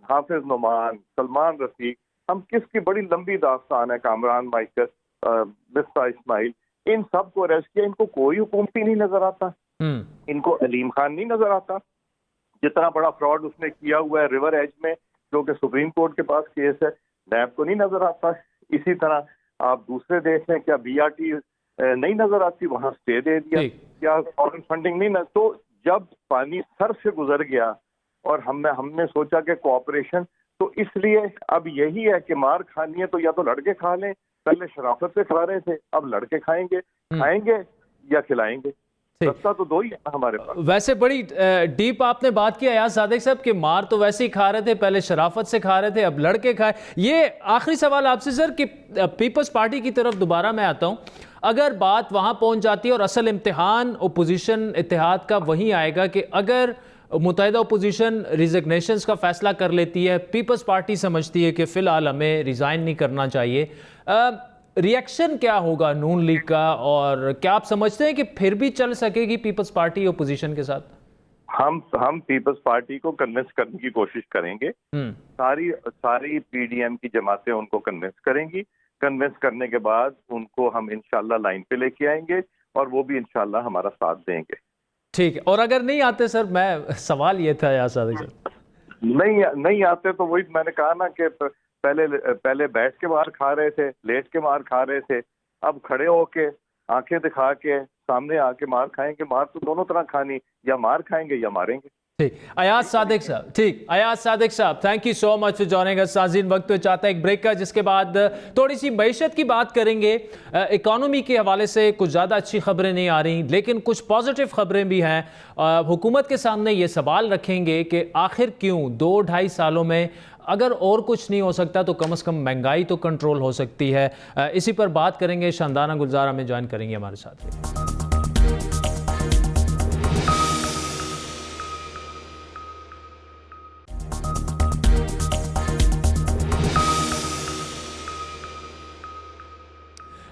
حافظ نعمان، سلمان رفیق، ہم کس کی بڑی لمبی داستان ہے، کامران مائیکل، مصطفیٰ اسماعیل، ان سب کو اریسٹ کیا. ان کو کوئی حکومتی نہیں نظر آتا. ان کو علیم خان نہیں نظر آتا. جتنا بڑا فراڈ اس نے کیا ہوا ہے ریور ایج میں، جو کہ سپریم کورٹ کے پاس کیس ہے، نیب کو نہیں نظر آتا. اسی طرح آپ دوسرے دیش میں کیا بی آر ٹی نہیں نظر آتی، وہاں اسٹے دے دیا. کیا فارن فنڈنگ نہیں نظر. تو جب پانی سر سے گزر گیا اور ہم نے سوچا کہ کوآپریشن، تو اس لیے اب یہی ہے کہ مار کھانی ہے تو یا تو لڑکے کھا لیں. پہلے شرافت سے کھا رہے تھے، اب لڑکے کھائیں گے یا کھلائیں گے. رستہ تو 2 ہی ہے ہمارے پاس. ویسے بڑی ڈیپ آپ نے بات کی ایاز صادق صاحب کہ مار تو ویسے ہی کھا رہے تھے، پہلے شرافت سے کھا رہے تھے، اب لڑکے کھائے. یہ آخری سوال آپ سے سر کہ پیپلز پارٹی کی طرف دوبارہ میں آتا ہوں. اگر بات وہاں پہنچ جاتی ہے اور اصل امتحان اپوزیشن اتحاد کا وہیں آئے گا کہ اگر متحدہ اپوزیشن ریزگنیشنز کا فیصلہ کر لیتی ہے، پیپلز پارٹی سمجھتی ہے کہ فی الحال ہمیں ریزائن نہیں کرنا چاہیے، ریئیکشن کیا ہوگا نون لیگ کا، اور کیا آپ سمجھتے ہیں کہ پھر بھی چل سکے گی پیپلز پارٹی اپوزیشن کے ساتھ؟ ہم پیپلز پارٹی کو کنونس کرنے کی کوشش کریں گے. ساری پی ڈی ایم کی جماعتیں ان کو کنونس کریں گی. کنونس کرنے کے بعد ان کو ہم انشاءاللہ لائن پہ لے کے آئیں گے اور وہ بھی انشاءاللہ ہمارا ساتھ دیں گے. ٹھیک ہے. اور اگر نہیں آتے سر، میں سوال یہ تھا یار صادق صاحب، نہیں آتے تو وہی میں نے کہا نا کہ پہلے بیٹھ کے مار کھا رہے تھے، لیٹ کے مار کھا رہے تھے، اب کھڑے ہو کے آنکھیں دکھا کے سامنے آ کے مار کھائیں گے. مار تو دونوں طرح کھانی, یا مار کھائیں گے یا ماریں گے. ایاز صادق صاحب, ٹھیک, ایاز صادق صاحب, thank you so much for joining us. ناظرین وقت تو چاہتا ہے ایک بریک کا, جس کے بعد تھوڑی سی معیشت کی بات کریں گے. اکانومی کے حوالے سے کچھ زیادہ اچھی خبریں نہیں آ رہی, لیکن کچھ پازیٹیو خبریں بھی ہیں. حکومت کے سامنے یہ سوال رکھیں گے کہ آخر کیوں 2-2.5 سالوں میں اگر اور کچھ نہیں ہو سکتا تو کم از کم مہنگائی تو کنٹرول ہو سکتی ہے. اسی پر بات کریں گے. شاندانہ گلزار ہمیں جوائن کریں گے ہمارے ساتھ.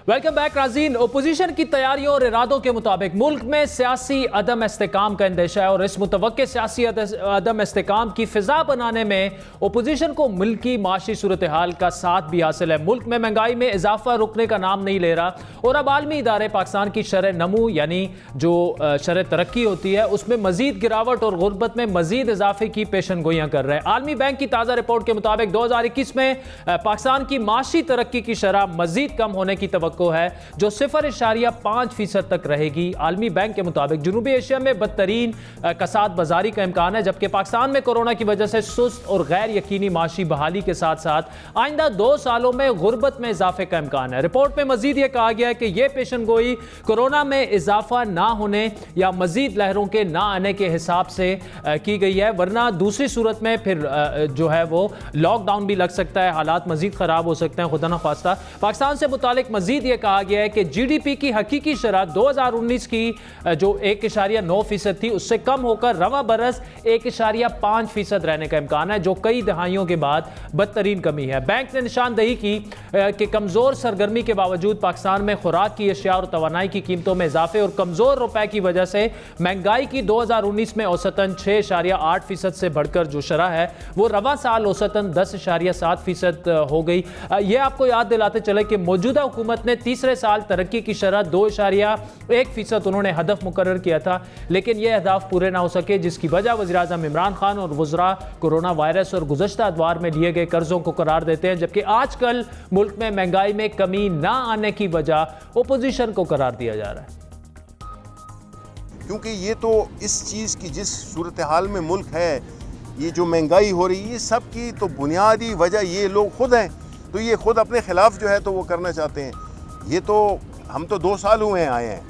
ویلکم بیک ناظرین. اپوزیشن کی تیاریوں اور ارادوں کے مطابق ملک میں سیاسی عدم استحکام کا اندیشہ ہے, اور اس متوقع سیاسی عدم استحکام کی فضا بنانے میں اپوزیشن کو ملکی معاشی صورتحال کا ساتھ بھی حاصل ہے. ملک میں مہنگائی میں اضافہ رکنے کا نام نہیں لے رہا, اور اب عالمی ادارے پاکستان کی شرح نمو یعنی جو شرح ترقی ہوتی ہے اس میں مزید گراوٹ اور غربت میں مزید اضافے کی پیشن گوئیاں کر رہے ہیں. عالمی بینک کی تازہ رپورٹ کے مطابق 2021 میں پاکستان کی معاشی ترقی کی شرح مزید کم ہونے کی توقع ہے, جو 0.5% تک رہے گی. عالمی بینک کے مطابق جنوبی ایشیا میں بدترین کساد بازاری کا امکان ہے, جبکہ پاکستان میں کورونا کی وجہ سے سست اور غیر یقینی معاشی بحالی کے ساتھ ساتھ آئندہ 2 سالوں میں غربت میں اضافے کا امکان ہے. رپورٹ میں مزید یہ کہا گیا ہے کہ یہ پیشن گوئی کورونا میں اضافہ نہ ہونے یا مزید لہروں کے نہ آنے کے حساب سے کی گئی ہے, ورنہ دوسری صورت میں پھر جو ہے وہ لاک ڈاؤن بھی لگ سکتا ہے, حالات مزید خراب ہو سکتے ہیں خدا نخواستہ. پاکستان سے متعلق مزید یہ کہا گیا ہے کہ جی ڈی پی کی حقیقی شرح 2019 کی جو 1.9% تھی اس سے کم ہو کر رواں برس 1.5% رہنے کا امکان ہے, جو کئی دہائیوں کے بعد بدترین کمی ہے. بینک نے نشاندہی کی کہ کمزور سرگرمی کے باوجود پاکستان میں خوراک کی اشیاء اور توانائی کی قیمتوں میں اضافے اور کمزور روپے کی وجہ سے مہنگائی کی 2019 میں اوسطاً 6.8% سے بڑھ کر جو شرح ہے وہ رواں سال اوسطاً 10.7% ہو گئی. یہ آپ کو یاد دلاتے چلے کہ موجودہ حکومت نے تیسرے سال ترقی کی شرح 2.1% انہوں نے ہدف مقرر کیا تھا, لیکن یہ اہداف پورے نہ ہو سکے, جس کی وجہ وزیراعظم عمران خان اور وزراء کورونا وائرس اور گزشتہ ادوار میں لیے گئے قرضوں کو قرار دیتے ہیں, جبکہ آج کل ملک میں مہنگائی میں کمی نہ آنے کی وجہ اپوزیشن کو قرار دیا جا رہا ہے. کیونکہ یہ تو اس چیز کی جس صورتحال میں ملک ہے, یہ جو مہنگائی ہو رہی ہے سب کی تو بنیادی وجہ یہ لوگ خود ہیں, تو یہ خود اپنے خلاف جو ہے تو وہ کرنا چاہتے ہیں. یہ تو ہم تو 2 سال ہوئے ہیں آئے ہیں.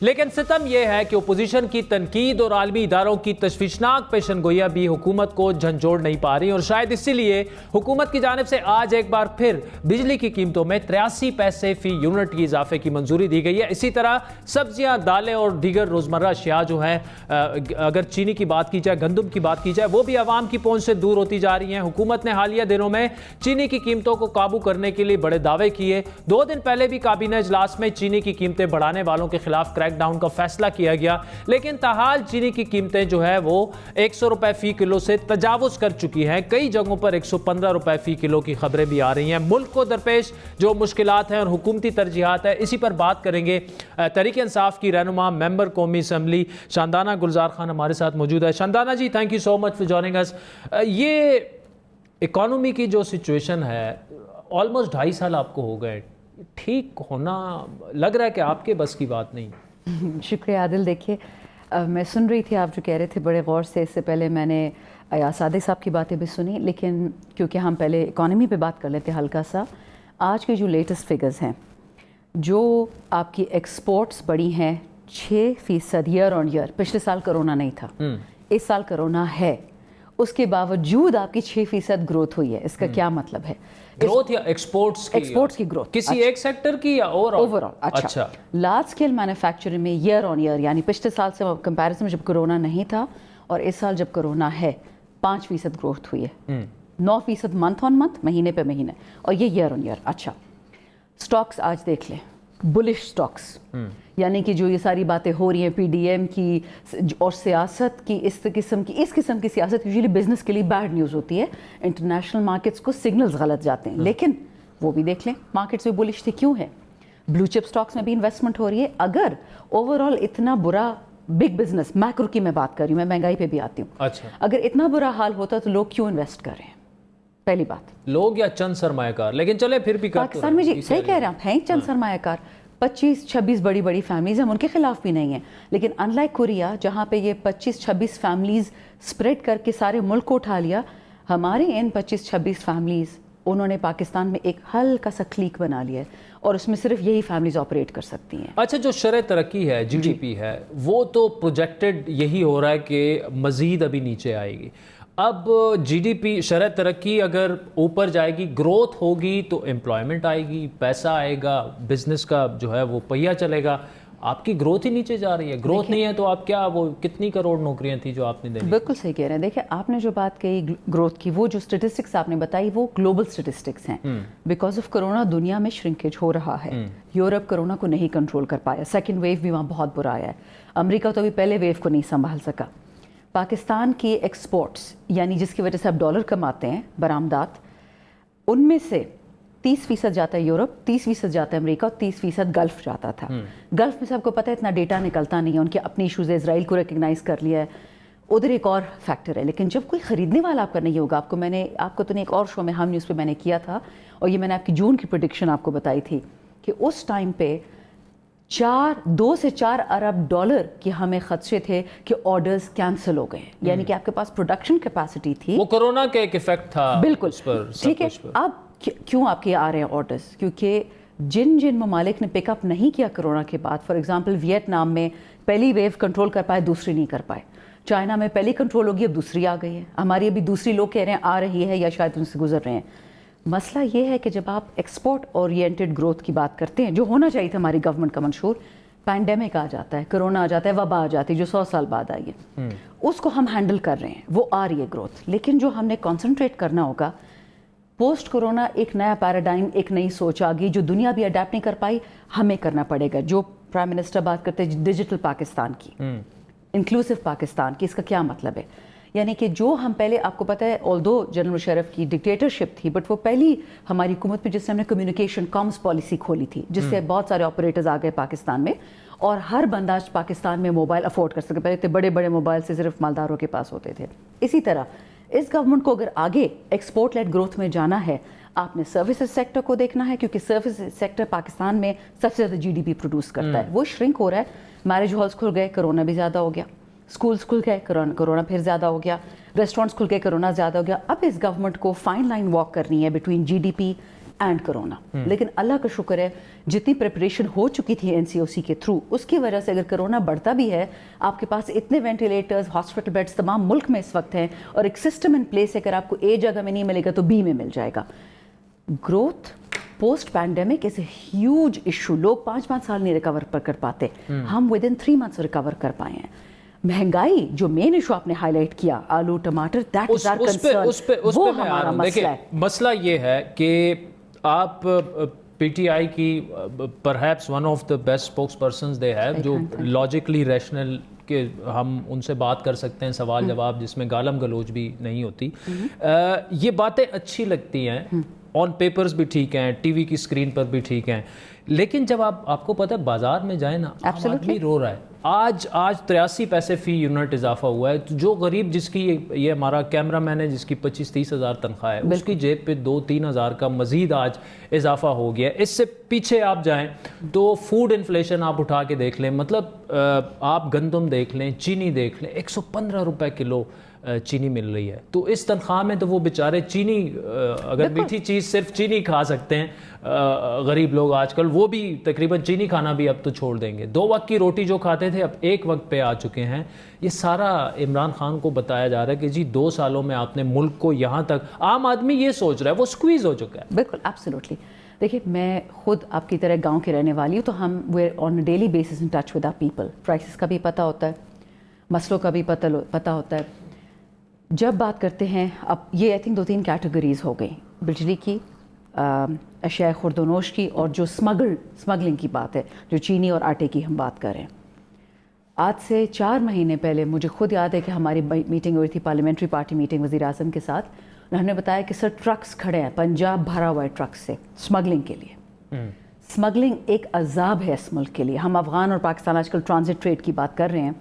لیکن ستم یہ ہے کہ اپوزیشن کی تنقید اور عالمی اداروں کی تشویشناک پیشن گوئیاں بھی حکومت کو جھنجھوڑ نہیں پا رہی, اور شاید اسی لیے حکومت کی جانب سے آج ایک بار پھر بجلی کی قیمتوں میں 83 پیسے فی یونٹ کی اضافے کی منظوری دی گئی ہے. اسی طرح سبزیاں, دالیں اور دیگر روزمرہ اشیاء جو ہیں, اگر چینی کی بات کی جائے, گندم کی بات کی جائے, وہ بھی عوام کی پہنچ سے دور ہوتی جا رہی ہیں. حکومت نے حالیہ دنوں میں چینی کی قیمتوں کو قابو کرنے کے لیے بڑے دعوے کیے. 2 دن پہلے بھی کابینہ اجلاس میں چینی کی قیمتیں بڑھانے والوں کے خلاف کریک ڈاؤن کا فیصلہ کیا گیا, لیکن تاحال چینی کی قیمتیں جو ہے وہ 100 روپے فی کلو سے تجاوز کر چکی ہیں. کئی جگہوں پر 115 روپے فی کلو کی خبریں بھی آ رہی ہیں. ملک کو درپیش جو مشکلات ہیں اور حکومتی ترجیحات ہیں, اسی پر بات کریں گے. تحریک انصاف کی رہنما ممبر قومی اسمبلی شاندانہ گلزار خان ہمارے ساتھ موجود ہے. Shandana ji, thank you so much for joining us. یہ اکانومی کی جو سچویشن ہے, آلموسٹ 2.5 سال آپ کو ہو گئے, ٹھیک ہونا لگ رہا ہے کہ آپ کے بس کی بات نہیں. شکریہ عادل. دیکھیے, میں سن رہی تھی آپ جو کہہ رہے تھے بڑے غور سے. اس سے پہلے میں نے ایاز صادق صاحب کی باتیں بھی سنی, لیکن کیونکہ ہم پہلے اکانومی پہ بات کر لیتے ہلکا سا. آج کے جو لیٹسٹ فگرز ہیں, جو آپ کی ایکسپورٹس بڑی ہیں 6% ایئر آن ایئر. پچھلے سال کرونا نہیں تھا, اس سال کرونا ہے, اس کے باوجود آپ کی 6% گروتھ ہوئی ہے. اس کا کیا مطلب ہے؟ گروتھ یا ایکسپورٹس کی گروتھ کسی ایک سیکٹر کی یا اوور آل؟ اچھا. لارج اسکیل مینوفیکچرنگ میں ایئر آن ایئر, یعنی پچھلے سال سے کمپیریزن میں جب کرونا نہیں تھا اور اس سال جب کرونا ہے, 5% گروتھ ہوئی ہے. 9% منتھ آن منتھ, مہینے پہ مہینے, اور یہ ایئر آن ایئر. اچھا, سٹاکس آج دیکھ لیں, بلش سٹاکس, یعنی کہ جو یہ ساری باتیں ہو رہی ہیں پی ڈی ایم کی اور سیاست کی, اس قسم کی سیاست یوزلی بزنس کے لیے بیڈ نیوز ہوتی ہے. انٹرنیشنل مارکیٹس کو سگنلز غلط جاتے ہیں, لیکن وہ بھی دیکھ لیں مارکیٹس بھی بلش تھے. کیوں ہے؟ بلو چپ سٹاکس میں بھی انویسٹمنٹ ہو رہی ہے. اگر اوور آل اتنا برا بگ بزنس, میکرو کی میں بات کر رہی ہوں, میں مہنگائی پہ بھی آتی ہوں, اگر اتنا برا حال ہوتا تو لوگ کیوں انویسٹ کر رہے ہیں؟ पहली बात। लोग या चंद सरमायाकार, लेकिन चले फिर भी पाकिस्तान में जी सही कह रहे हैं आप, हैं चंद सरमायाकार, 25-26 बड़ी बड़ी फैमिलीज हम उनके खिलाफ भी नहीं हैं, लेकिन अनलाइक कोरिया जहाँ पे ये 25-26 फैमिलीज स्प्रेड करके सारे मुल्क को उठा लिया, हमारे इन 25-26 फैमिलीज उन्होंने पाकिस्तान में एक हल्का सा क्लीक बना लिया है और उसमें सिर्फ यही फैमिलीज ऑपरेट कर सकती हैं। अच्छा, जो शरह तरक्की है, जीडीपी है, वो तो प्रोजेक्टेड यही हो रहा है कि मज़ीद अभी नीचे आएगी। अब जीडीपी शरह तरक्की अगर ऊपर जाएगी, ग्रोथ होगी तो एम्प्लॉयमेंट आएगी, पैसा आएगा, बिजनेस का जो है वो पहिया चलेगा। आपकी ग्रोथ ही नीचे जा रही है, ग्रोथ नहीं है तो आप क्या, वो कितनी करोड़ नौकरियां थी जो आपने दी? बिल्कुल सही कह रहे हैं। देखिए आपने जो बात कही ग्रोथ की, वो जो स्टेटिस्टिक्स आपने बताई वो ग्लोबल स्टेटिस्टिक्स हैं। बिकॉज ऑफ कोरोना दुनिया में श्रिंकेज हो रहा है। यूरोप कोरोना को नहीं कंट्रोल कर पाया, सेकेंड वेव भी वहाँ बहुत बुरा आया है। अमेरिका तो अभी पहले वेव को नहीं संभाल सका। पाकिस्तान की एक्सपोर्ट्स यानी जिसकी वजह से आप डॉलर कमाते हैं, बरामदात, उनमें से 30% जाता है यूरोप, 30% जाता है अमेरिका और 30% गल्फ जाता था। गल्फ में सबको पता है इतना डेटा निकलता नहीं है, उनके अपनी इशूज़ है, इसराइल को रिकग्नाइज कर लिया है, उधर एक और फैक्टर है। लेकिन जब कोई ख़रीदने वाला आपका नहीं होगा, आपको तो नहीं, एक और शो में हम न्यूज़ पे मैंने किया था और ये मैंने आपकी जून की प्रेडिक्शन आपको बताई थी कि उस टाइम पे 2 से 4 अरब डॉलर के हमें खदशे थे कि ऑर्डर्स कैंसिल हो गए, यानी कि आपके पास प्रोडक्शन कैपेसिटी थी। वो कोरोना का एक इफेक्ट था बिल्कुल, उस पर, ठीक है। अब क्यों आपके आ रहे हैं ऑर्डर्स? क्योंकि जिन ममालिक ने पिकअप नहीं किया कोरोना के बाद, फॉर एग्जांपल वियतनाम में पहली वेव कंट्रोल कर पाए, दूसरी नहीं कर पाए। चाइना में पहली कंट्रोल होगी, अब दूसरी आ गई है। हमारी अभी दूसरी लोग कह रहे हैं आ रही है या शायद उनसे गुजर रहे हैं। मसला ये है कि जब आप एक्सपोर्ट ओरिएंटेड ग्रोथ की बात करते हैं, जो होना चाहिए था हमारी गवर्नमेंट का मंशूर, पैंडेमिक आ जाता है, कोरोना आ जाता है, वबा आ जाती है जो 100 साल बाद आई है, उसको हम हैंडल कर रहे हैं, वो आ रही है ग्रोथ। लेकिन जो हमने कॉन्सेंट्रेट करना होगा, पोस्ट कोरोना एक नया पैराडाइम, एक नई सोच आ गई जो दुनिया भी अडेप्ट नहीं कर पाई, हमें करना पड़ेगा। जो प्राइम मिनिस्टर बात करते हैं डिजिटल पाकिस्तान की, इंक्लूसिव पाकिस्तान की, इसका क्या मतलब है? यानी कि जो हम पहले, आपको पता है ऑल्दो जनरल मुशर्रफ की डिक्टेटरशिप थी, बट वो पहली हमारी हुकूमत में जिससे हमने कम्युनिकेशन कॉम्स पॉलिसी खोली थी, जिससे बहुत सारे ऑपरेटर्स आ गए पाकिस्तान में और हर बंदा आज पाकिस्तान में मोबाइल अफोर्ड कर सके। पहले इतने बड़े बड़े मोबाइल से सिर्फ मालदारों के पास होते थे। इसी तरह इस गवर्नमेंट को अगर आगे एक्सपोर्ट लेड ग्रोथ में जाना है, आपने सर्विसेज सेक्टर को देखना है, क्योंकि सर्विसेज सेक्टर पाकिस्तान में सबसे ज़्यादा जीडीपी प्रोड्यूस करता है। वो श्रिंक हो रहा है। मैरिज हॉल्स खुल गए, कोरोना भी ज़्यादा हो गया। स्कूल्स खुल गए, कोरोना फिर ज़्यादा हो गया। रेस्टोरेंट्स खुल गए, कोरोना ज़्यादा हो गया। अब इस गवर्नमेंट को फाइन लाइन वॉक करनी है बिटवीन जीडीपी एंड कोरोना। लेकिन अल्लाह का शुक्र है, जितनी प्रिपरेशन हो चुकी थी एनसीओसी के थ्रू, उसकी वजह से अगर कोरोना बढ़ता भी है, आपके पास इतने वेंटिलेटर्स, हॉस्पिटल बेड्स तमाम मुल्क में इस वक्त हैं और एक सिस्टम इन प्लेस है। अगर आपको ए जगह में नहीं मिलेगा तो बी में मिल जाएगा। Growth post pandemic is a huge issue. लोग 5-5 साल नहीं रिकवर कर पाते, हम विद इन 3 मंथ्स रिकवर कर पाए हैं। महंगाई जो मेन इशू आपने हाईलाइट किया, आलू टमाटर, दैट इज आवर कंसर्न। वो हमारा मसला है। मसला ये है कि आप पीटीआई की perhaps one of the best spokes persons they have, जो लॉजिकली रैशनल के हम उनसे बात कर सकते हैं, सवाल जवाब जिसमें गालम गलोच भी नहीं होती। ये बातें अच्छी लगती हैं, ऑन पेपर्स भी ठीक हैं, टीवी की स्क्रीन पर भी ठीक हैं, लेकिन जब आपको पता है बाजार में जाए ना, आदमी रो रहा है। आज 83 पैसे फी यूनिट इजाफा हुआ है। तो जो गरीब, जिसकी ये हमारा कैमरा मैन है जिसकी 25-30 हज़ार तनख्वाह है, उसकी जेब पे 2-3 हज़ार का मजीद आज इजाफा हो गया। इससे पीछे आप जाएं तो फूड इन्फ्लेशन आप उठा के देख लें, मतलब आप गंदम देख लें, चीनी देख लें, 115 रुपए किलो चीनी मिल रही है। तो इस तनख्वाह में तो वो बेचारे चीनी, अगर मीठी चीज़ सिर्फ चीनी खा सकते हैं गरीब लोग आजकल, वो भी तकरीबन चीनी खाना भी अब तो छोड़ देंगे। 2 वक्त की रोटी जो खाते थे अब 1 वक्त पे आ चुके हैं। ये सारा इमरान खान को बताया जा रहा है कि जी 2 सालों में आपने मुल्क को यहाँ तक, आम आदमी ये सोच रहा है, वो स्क्वीज हो चुका है। बिल्कुल, एब्सोल्युटली। देखिए, मैं खुद आपकी तरह गांव की रहने वाली हूँ, तो हम were on a daily basis in touch with our people. Prices का भी पता होता है, मसलों का भी पता होता है। जब बात करते हैं, अब ये आई थिंक 2-3 कैटेगरीज हो गई, बिजली की, अशिया खुर्दनोश की, और जो स्मगलिंग की बात है, जो चीनी और आटे की हम बात कर रहे हैं। आज से 4 महीने पहले मुझे खुद याद है कि हमारी मीटिंग हुई थी, पार्लियामेंट्री पार्टी मीटिंग वज़ीर आज़म के साथ। उन्होंने बताया कि सर ट्रक्स खड़े हैं, पंजाब भरा हुआ है ट्रक्स से स्मगलिंग के लिए। स्मगलिंग एक अजाब है इस मुल्क के लिए। हम अफ़गान और पाकिस्तान आजकल ट्रांजिट ट्रेड की बात कर रहे हैं,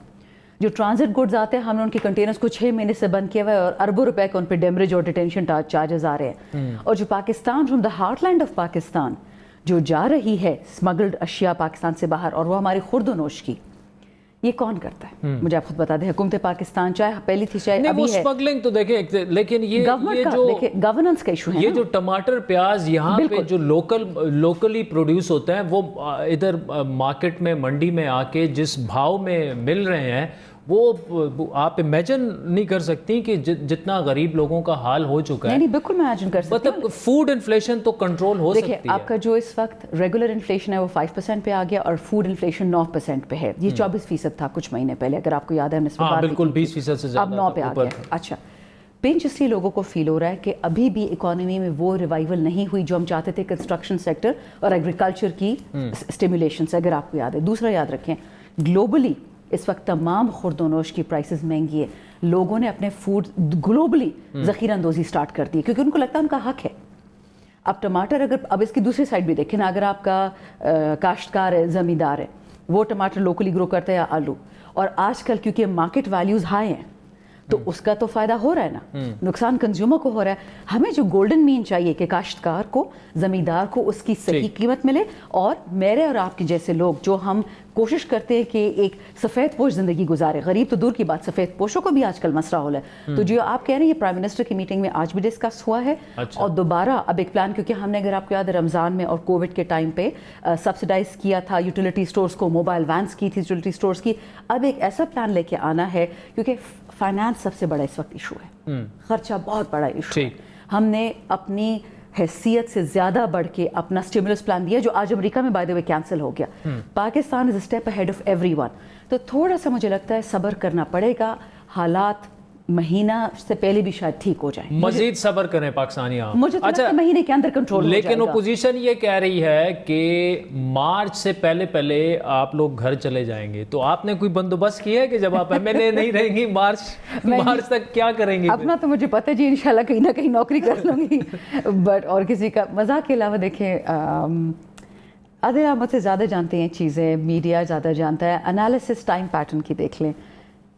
जो ट्रांजिट गुड्स आते हैं हमने उनके कंटेनर्स को 6 महीने से बंद किया हुआ है और अरबों रुपए के उन पे डेमरेज और डिटेंशन चार्जेस आ रहे हैं। और जो Pakistan from the heartland of Pakistan जो जा रही है स्मगल्ड अशिया पाकिस्तान से बाहर और वो हमारी खुर्द-ओ-नोश की, ये कौन करता है? मुझे आप खुद बता दें, हुकूमत पाकिस्तान चाहे पहली थी चाहे अभी है, स्मगलिंग तो देखें, लेकिन ये गवर्नमेंट का गवर्नेंस का इशू है ये ना? जो टमाटर प्याज यहाँ पे जो लोकली प्रोड्यूस होते हैं वो इधर मार्केट में मंडी में आके जिस भाव में मिल रहे हैं वो आप इमेजिन नहीं कर सकती कि जितना गरीब लोगों का हाल हो चुका है। नहीं बिल्कुल मैं इमेजिन कर सकती हूँ। मतलब फूड इन्फ्लेशन तो कंट्रोल हो सकती है। देखिए आपका जो इस वक्त रेगुलर इन्फ्लेशन है वो 5% पे आ गया और फूड इन्फ्लेशन 9% पे है। ये 24% था कुछ महीने पहले, अगर आपको याद है हमने इस पर बात बिल्कुल की थी। 20% से ज्यादा अब 9 पे आ गया। अच्छा, पिंच इसलिए लोगों को फील हो रहा है कि अभी भी इकोनॉमी में वो रिवाइवल नहीं हुई जो हम चाहते थे कंस्ट्रक्शन सेक्टर और एग्रीकल्चर की स्टिमुलेशन से, अगर आपको याद है। दूसरा याद रखें, ग्लोबली इस वक्त तमाम खुर्द-ओ-नोश की प्राइसेस महंगी है। लोगों ने अपने फूड ग्लोबली ज़ख़ीरा अंदोज़ी स्टार्ट कर दी क्योंकि उनको लगता है उनका हक है। अब टमाटर अगर अब इसकी दूसरी साइड भी देखें ना, अगर आपका काश्तकार है, ज़मींदार है, वो टमाटर लोकली ग्रो करता है या आलू, और आजकल क्योंकि मार्केट वैल्यूज़ हाई हैं तो उसका तो फ़ायदा हो रहा है ना, नुकसान कंज्यूमर को हो रहा है। हमें जो गोल्डन मीन चाहिए कि काश्तकार को, ज़मींदार को उसकी सही कीमत मिले, और मेरे और आपके जैसे लोग जो हम कोशिश करते हैं कि एक सफ़ेद पोश ज़िंदगी गुजारे, गरीब तो दूर की बात, सफ़ेद पोशों को भी आजकल मसला हो रहा है। तो जो आप कह रहे हैं ये प्राइम मिनिस्टर की मीटिंग में आज भी डिस्कस हुआ है। और दोबारा अब एक प्लान, क्योंकि हमने अगर आपको याद है रमज़ान में और कोविड के टाइम पे सब्सिडाइज किया था यूटिलिटी स्टोर्स को, मोबाइल वैन्स की थी यूटिलिटी स्टोर्स की। अब एक ऐसा प्लान लेके आना है क्योंकि फाइनेंस सबसे बड़ा इस वक्त इशू है, खर्चा बहुत बड़ा इशू है। हमने अपनी हैसियत से ज़्यादा बढ़ के अपना स्टिमुलस प्लान दिया जो आज अमेरिका में बाय द वे कैंसिल हो गया। Pakistan is a step ahead of everyone. तो थोड़ा सा मुझे लगता है सब्र करना पड़ेगा, हालात महीना से पहले भी शायद ठीक हो जाए। मजीद सब्र करें पाकिस्तानी आप। मुझे तो लगता है महीने के अंदर कंट्रोल हो जाएगा। लेकिन ओपोजिशन ये कह रही है कि मार्च से पहले आप लोग घर चले जाएंगे, तो आपने कोई बंदोबस्त किया है कि जब आप एमएलए नहीं रहेंगी मार्च तक क्या करेंगे? अपना तो मुझे पता है जी, इंशाल्लाह कहीं ना कहीं नौकरी कर लूँगी। बट और किसी का मजाक के अलावा देखें, आधे आप मुझसे ज़्यादा जानते हैं चीज़ें, मीडिया ज़्यादा जानता है। एनालिसिस टाइम पैटर्न की देख लें,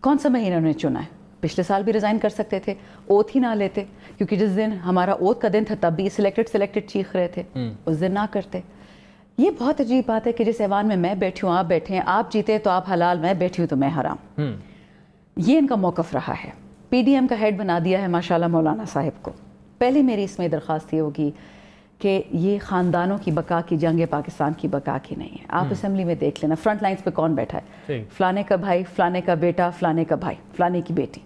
कौन सा महीना उन्होंने चुना है। पिछले साल भी रिज़ाइन कर सकते थे, ओथ ही ना लेते, क्योंकि जिस दिन हमारा ओथ का दिन था तब भी सिलेक्टेड चीख रहे थे, उस दिन ना करते। ये बहुत अजीब बात है कि जिस ऐवान में मैं बैठी हूँ आप बैठे हैं, आप जीते तो आप हलाल, मैं बैठी हूँ तो मैं हराम। ये इनका मौक़िफ़ रहा है। पीडीएम का हेड बना दिया है माशाल्लाह मौलाना साहिब को। पहले मेरी इसमें दरख्वास्त ये होगी कि ये ख़ानदानों की बका की जंग है, पाकिस्तान की बका की नहीं है। आप असेंबली में देख लेना, फ्रंट लाइन्स पे कौन बैठा है, फ़लाने का भाई, फ़लाने का बेटा, फ़लाने का भाई, फ़लाने की बेटी।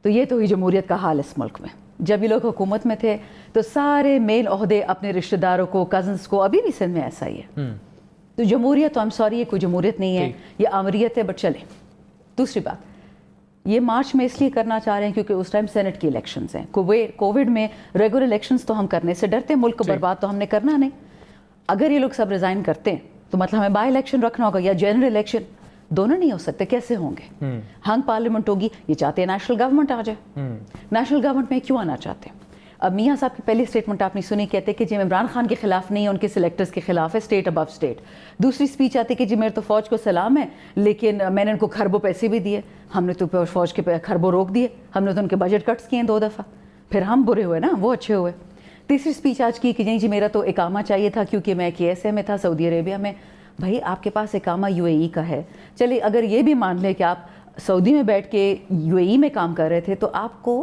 तो ये तो हुई जमहूरियत का हाल इस मुल्क में। जब ये लोग हुकूमत में थे तो सारे मेन ओहदे अपने रिश्तेदारों को, कज़न्स को, अभी भी सिंध में ऐसा ही है। तो जमहूरियत, तो आई एम सॉरी, ये कोई जमहूरियत नहीं है, ये आमरीत है, बट चले। दूसरी बात, ये मार्च में इसलिए करना चाह रहे हैं क्योंकि उस टाइम सेनेट की इलेक्शंस हैं। कोविड में रेगुलर इलेक्शंस तो हम करने से डरते हैं, मुल्क को बर्बाद तो हमने करना नहीं। अगर ये लोग सब रिज़ाइन करते हैं तो मतलब हमें बाई इलेक्शन रखना होगा या जनरल इलेक्शन, दोनों नहीं हो सकते। कैसे होंगे? हंग पार्लियामेंट होगी, ये चाहते हैं नेशनल गवर्नमेंट आ जाए। नेशनल गवर्नमेंट में क्यों आना चाहते हैं? अब मियाँ साहब की पहली स्टेटमेंट आपने सुनी, कहते कि जी इमरान खान के खिलाफ नहीं है, उनके सिलेक्टर्स के खिलाफ है, स्टेट अबव स्टेट। दूसरी स्पीच आती कि जी मेरे तो फौज को सलाम है, लेकिन मैंने उनको खरबों पैसे भी दिए, हमने तो फौज के खरबों रोक दिए, हमने तो उनके बजट कट्स किए 2 दफ़ा, फिर हम बुरे हुए ना, वो अच्छे हुए। तीसरी स्पीच आज की कि नहीं जी मेरा तो इकामा चाहिए था क्योंकि मैं KSA में था, सऊदी अरेबिया में। भाई आपके पास इकामा UAE का है, चलिए अगर ये भी मान लें कि आप सऊदी में बैठ के UAE में काम कर रहे थे, तो आपको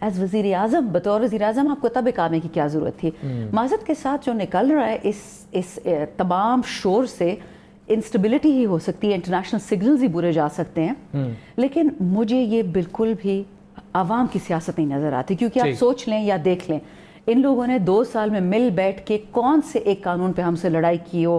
एज वज़ीर आज़म, बतौर वज़ीर आज़म आपको तब इकामे की क्या ज़रूरत थी? माज़रत के साथ जो निकल रहा है इस तमाम शोर से इंस्टेबिलिटी ही हो सकती है, इंटरनेशनल सिग्नल्स ही बुरे जा सकते हैं। लेकिन मुझे ये बिल्कुल भी आवाम की सियासत नहीं नज़र आती, क्योंकि आप सोच लें या देख लें, इन लोगों ने 2 साल में मिल बैठ के कौन से एक कानून पे हमसे लड़ाई की हो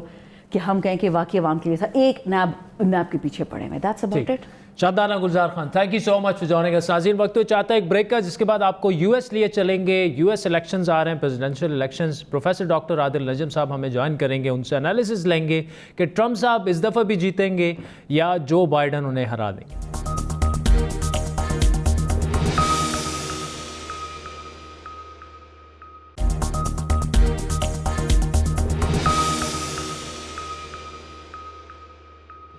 कि हम कहें कि वाकई आवाम के लिए था, एक नैब के पीछे पड़े हुए। That's about it. Shandana Gulzar Khan, thank you so much for joining us. नाज़रीन, वक्त तो चाहता है एक ब्रेक का, जिसके बाद आपको US लिए चलेंगे। US इलेक्शंस आ रहे हैं, presidential elections. Professor doctor Adil Najam साहब हमें ज्वाइन करेंगे, उनसे एनालिसिस लेंगे कि ट्रंप साहब इस दफ़ा भी जीतेंगे या जो बाइडन उन्हें हरा देंगे।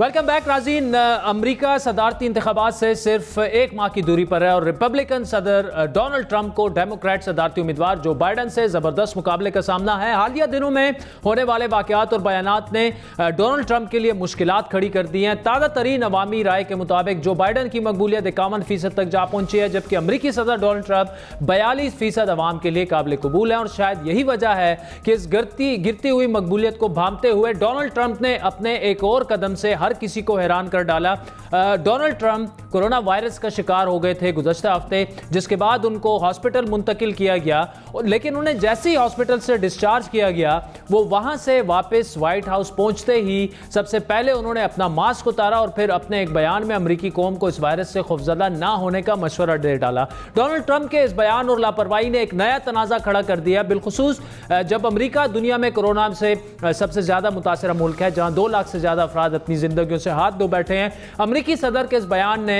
वेलकम बैक नाज़रीन। अमरीका सदारती इंतखाबात से सिर्फ एक माह की दूरी पर है और रिपब्लिकन सदर डोनाल्ड ट्रंप को डेमोक्रेट सदारती उम्मीदवार जो बाइडन से ज़बरदस्त मुकाबले का सामना है। हालिया दिनों में होने वाले वाक़यात और बयानात ने डोनाल्ड ट्रंप के लिए मुश्किलात खड़ी कर दी हैं। ताज़ा तरीन अवामी राय के मुताबिक जो बाइडन की मकबूलियत 51% तक जा पहुंची है, जबकि अमरीकी सदर डोनाल्ड ट्रंप 42% अवाम के लिए काबिल कबूल है। और शायद यही वजह है कि इस गिरती हुई मकबूलियत को भांपते हुए डोनाल्ड ट्रंप ने अपने एक और कदम से हर किसी को हैरान कर डाला। डोनाल्ड ट्रंप कोरोना वायरस का शिकार हो गए थे गुज़श्ता हफ्ते, जिसके बाद उनको हॉस्पिटल मुंतकिल किया गया, लेकिन उन्हें जैसे ही हॉस्पिटल से डिस्चार्ज किया गया वो वहां से वापस व्हाइट हाउस पहुंचते ही सबसे पहले उन्होंने अपना मास्क उतारा और फिर अपने एक बयान में अमरीकी कौम को इस वायरस से खौफजदा ना होने का मशवरा दे डाला। डोनाल्ड ट्रंप के इस बयान और लापरवाही ने एक नया तनाज़ा खड़ा कर दिया, बिलखुसूस जब अमरीका दुनिया में कोरोना से सबसे ज़्यादा मुतासरा मुल्क है, जहां 2 लाख से ज़्यादा अफराद अपनी ज़िंदगियों से हाथ धो बैठे हैं। अमरीकी सदर के इस बयान ने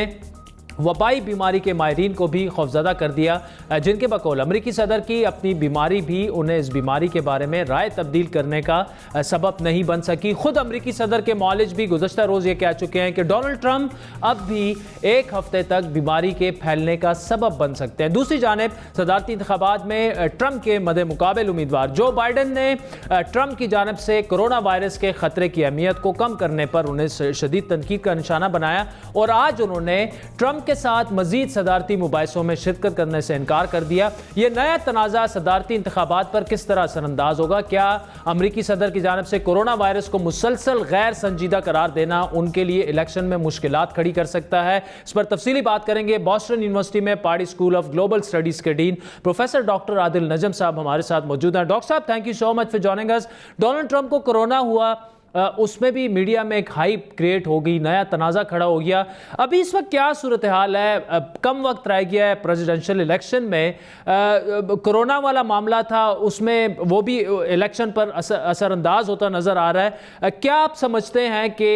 वबाई बीमारी के माहिरीन को भी खौफजदा कर दिया, जिनके बकौल अमरीकी सदर की अपनी बीमारी भी उन्हें इस बीमारी के बारे में राय तब्दील करने का सबब नहीं बन सकी। खुद अमरीकी सदर के मौलिज भी गुज़श्ता रोज़ ये कह चुके हैं कि डोनाल्ड ट्रंप अब भी एक हफ्ते तक बीमारी के फैलने का सबब बन सकते हैं। दूसरी जानिब सदारती इंतखाबात में ट्रंप के मदे मुकाबिल उम्मीदवार जो बाइडन ने ट्रंप की जानब से कोरोना वायरस के ख़तरे की अहमियत को कम करने पर उन्हें शदीद तनकीद का निशाना बनाया और आज उन्होंने ट्रंप के साथ मजीद सदारती मुबाहिसों में शिरकत करने से इनकार कर दिया। यह नया तनाज़ा सदारती इंतखाबात पर किस तरह असरअंदाज होगा? क्या अमरीकी सदर की जानब से कोरोना वायरस को मुसलसल गैर संजीदा करार देना उनके लिए इलेक्शन में मुश्किलात खड़ी कर सकता है? इस पर तफसीली बात करेंगे। बॉस्टन यूनिवर्सिटी में Pardi school of global studies के dean professor doctor Adil Najam साहब हमारे साथ मौजूद हैं। डॉक्टर साहब, thank you so much for joining us. Donald Trump को कोरोना हुआ, उसमें भी मीडिया में एक हाइप क्रिएट हो गई, नया तनाज़ा खड़ा हो गया। अभी इस वक्त क्या सूरत हाल है? कम वक्त रह गया है प्रेसिडेंशियल इलेक्शन में, कोरोना वाला मामला था उसमें वो भी इलेक्शन पर असरअंदाज होता नज़र आ रहा है। क्या आप समझते हैं कि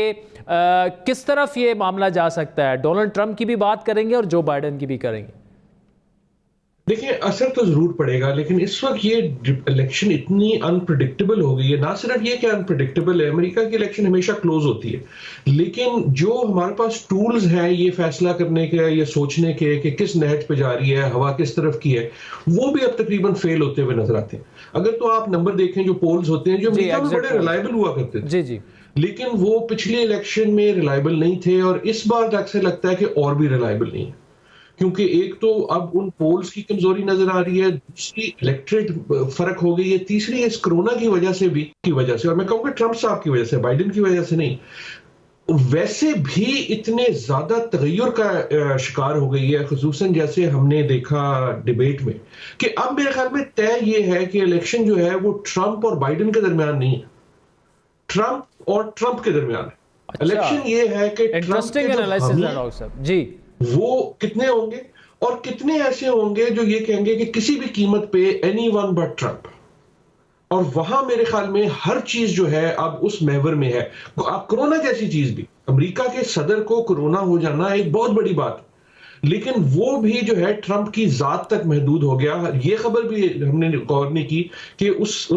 किस तरफ ये मामला जा सकता है? डोनाल्ड ट्रंप की भी बात करेंगे और जो बाइडन की भी करेंगे। देखिए, असर तो जरूर पड़ेगा, लेकिन इस वक्त ये इलेक्शन इतनी अनप्रिडिक्टेबल हो गई है। ना सिर्फ ये कि अनप्रिडिक्टेबल है, अमेरिका की इलेक्शन हमेशा क्लोज होती है, लेकिन जो हमारे पास टूल्स हैं ये फैसला करने के, ये सोचने के कि किस नहज पे जा रही है, हवा किस तरफ की है, वो भी अब तकरीबन फेल होते हुए नजर आते हैं। अगर तो आप नंबर देखें जो पोल्स होते हैं, जो अमेरिका में बड़े रिलायबल हुआ करते थे, जी जी, लेकिन वो पिछले इलेक्शन में रिलायबल नहीं थे और इस बार अक्सर लगता है कि और भी रिलायबल नहीं है, क्योंकि एक तो अब उन पोल्स की कमजोरी नजर आ रही है, दूसरी इलेक्ट्रेट फर्क हो गई है, तीसरी इस कोरोना की वजह से भी और मैं कहूँगा ट्रंप साहब की वजह से, बाइडन की वजह से नहीं, वैसे भी इतने ज्यादा तगय्युर का शिकार हो गई है, खुसूसन जैसे हमने देखा डिबेट में, कि अब मेरे ख्याल में तय ये है कि इलेक्शन जो है वो ट्रंप और बाइडन के दरमियान नहीं है, ट्रंप और ट्रंप के दरमियान है। अच्छा, इलेक्शन ये है कि इंटरेस्टिंग एनालिसिस है डॉक्टर साहब जी। वो कितने होंगे और कितने ऐसे होंगे जो ये कहेंगे कि किसी भी कीमत पे एनीवन बट ट्रंप, और वहां मेरे ख्याल में हर चीज जो है अब उस महवर में है। अब कोरोना जैसी चीज भी, अमेरिका के सदर को कोरोना हो जाना एक बहुत बड़ी बात, लेकिन वो भी जो है ट्रंप की जात तक महदूद हो गया। ये खबर भी हमने गौर नहीं की कि उस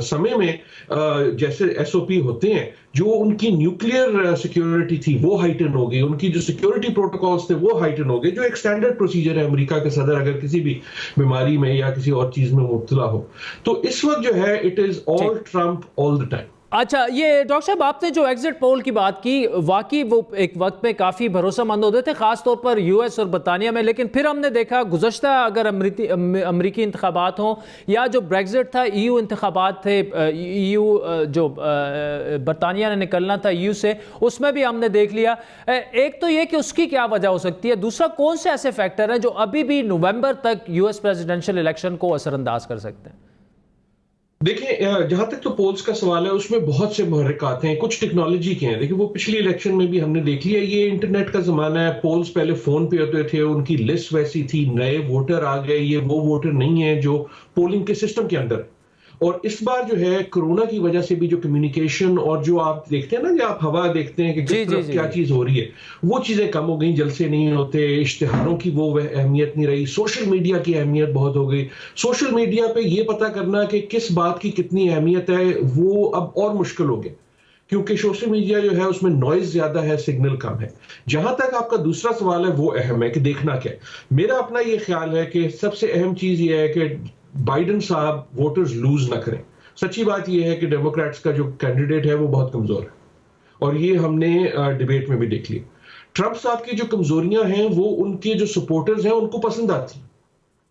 समय में जैसे एसओपी होते हैं, जो उनकी न्यूक्लियर सिक्योरिटी थी वो हाइटन हो गई, उनकी जो सिक्योरिटी प्रोटोकॉल्स थे वो हाइटन हो गए, जो एक स्टैंडर्ड प्रोसीजर है अमेरिका के सदर अगर किसी भी बीमारी में या किसी और चीज में मुब्तला हो। तो इस वक्त जो है it is all Trump all the time. अच्छा, ये डॉक्टर साहब आपने जो एग्जिट पोल की बात की, वाकई वो एक वक्त में काफ़ी भरोसेमंद होते थे, ख़ासतौर पर यूएस और बरतानिया में, लेकिन फिर हमने देखा गुज़श्ता अगर अमरीकी इंतखाबात हों या जो ब्रेग्जिट था, ईयू इंतखाबात थे, ईयू जो बरतानिया ने निकलना था ईयू से, उसमें भी हमने देख लिया। एक तो ये कि उसकी क्या वजह हो सकती है, दूसरा कौन से ऐसे फैक्टर हैं जो अभी भी नवंबर तक यूएस प्रेसिडेंशियल इलेक्शन को असरअंदाज कर सकते हैं? देखिए, जहां तक तो पोल्स का सवाल है उसमें बहुत से मुहर्रिकात हैं, कुछ टेक्नोलॉजी के हैं। देखिए, वो पिछली इलेक्शन में भी हमने देख लिया, ये इंटरनेट का जमाना है, पोल्स पहले फोन पे होते थे, उनकी लिस्ट वैसी थी, नए वोटर आ गए, ये वो वोटर नहीं है जो पोलिंग के सिस्टम के अंदर। और इस बार जो है कोरोना की वजह से भी जो कम्युनिकेशन और जो आप देखते हैं ना, जो आप हवा देखते हैं कि किस तरफ क्या चीज हो रही है, वो चीजें कम हो गई, जलसे नहीं होते, इश्तिहारों की वो अहमियत नहीं रही, सोशल मीडिया की अहमियत बहुत हो गई। सोशल मीडिया पे ये पता करना कि किस बात की कितनी अहमियत है वो अब और मुश्किल हो गया, क्योंकि सोशल मीडिया जो है उसमें नॉइज ज्यादा है, सिग्नल कम है। जहां तक आपका दूसरा सवाल है वो अहम है कि देखना क्या है। मेरा अपना ये ख्याल है कि सबसे अहम चीज ये है कि बाइडन साहब वोटर्स लूज ना करें। सच्ची बात ये है कि डेमोक्रेट्स का जो कैंडिडेट है वो बहुत कमजोर है और ये हमने डिबेट में भी देख लिया। ट्रंप साहब की जो कमजोरियां हैं वो उनके जो सपोर्टर्स हैं उनको पसंद आती हैं।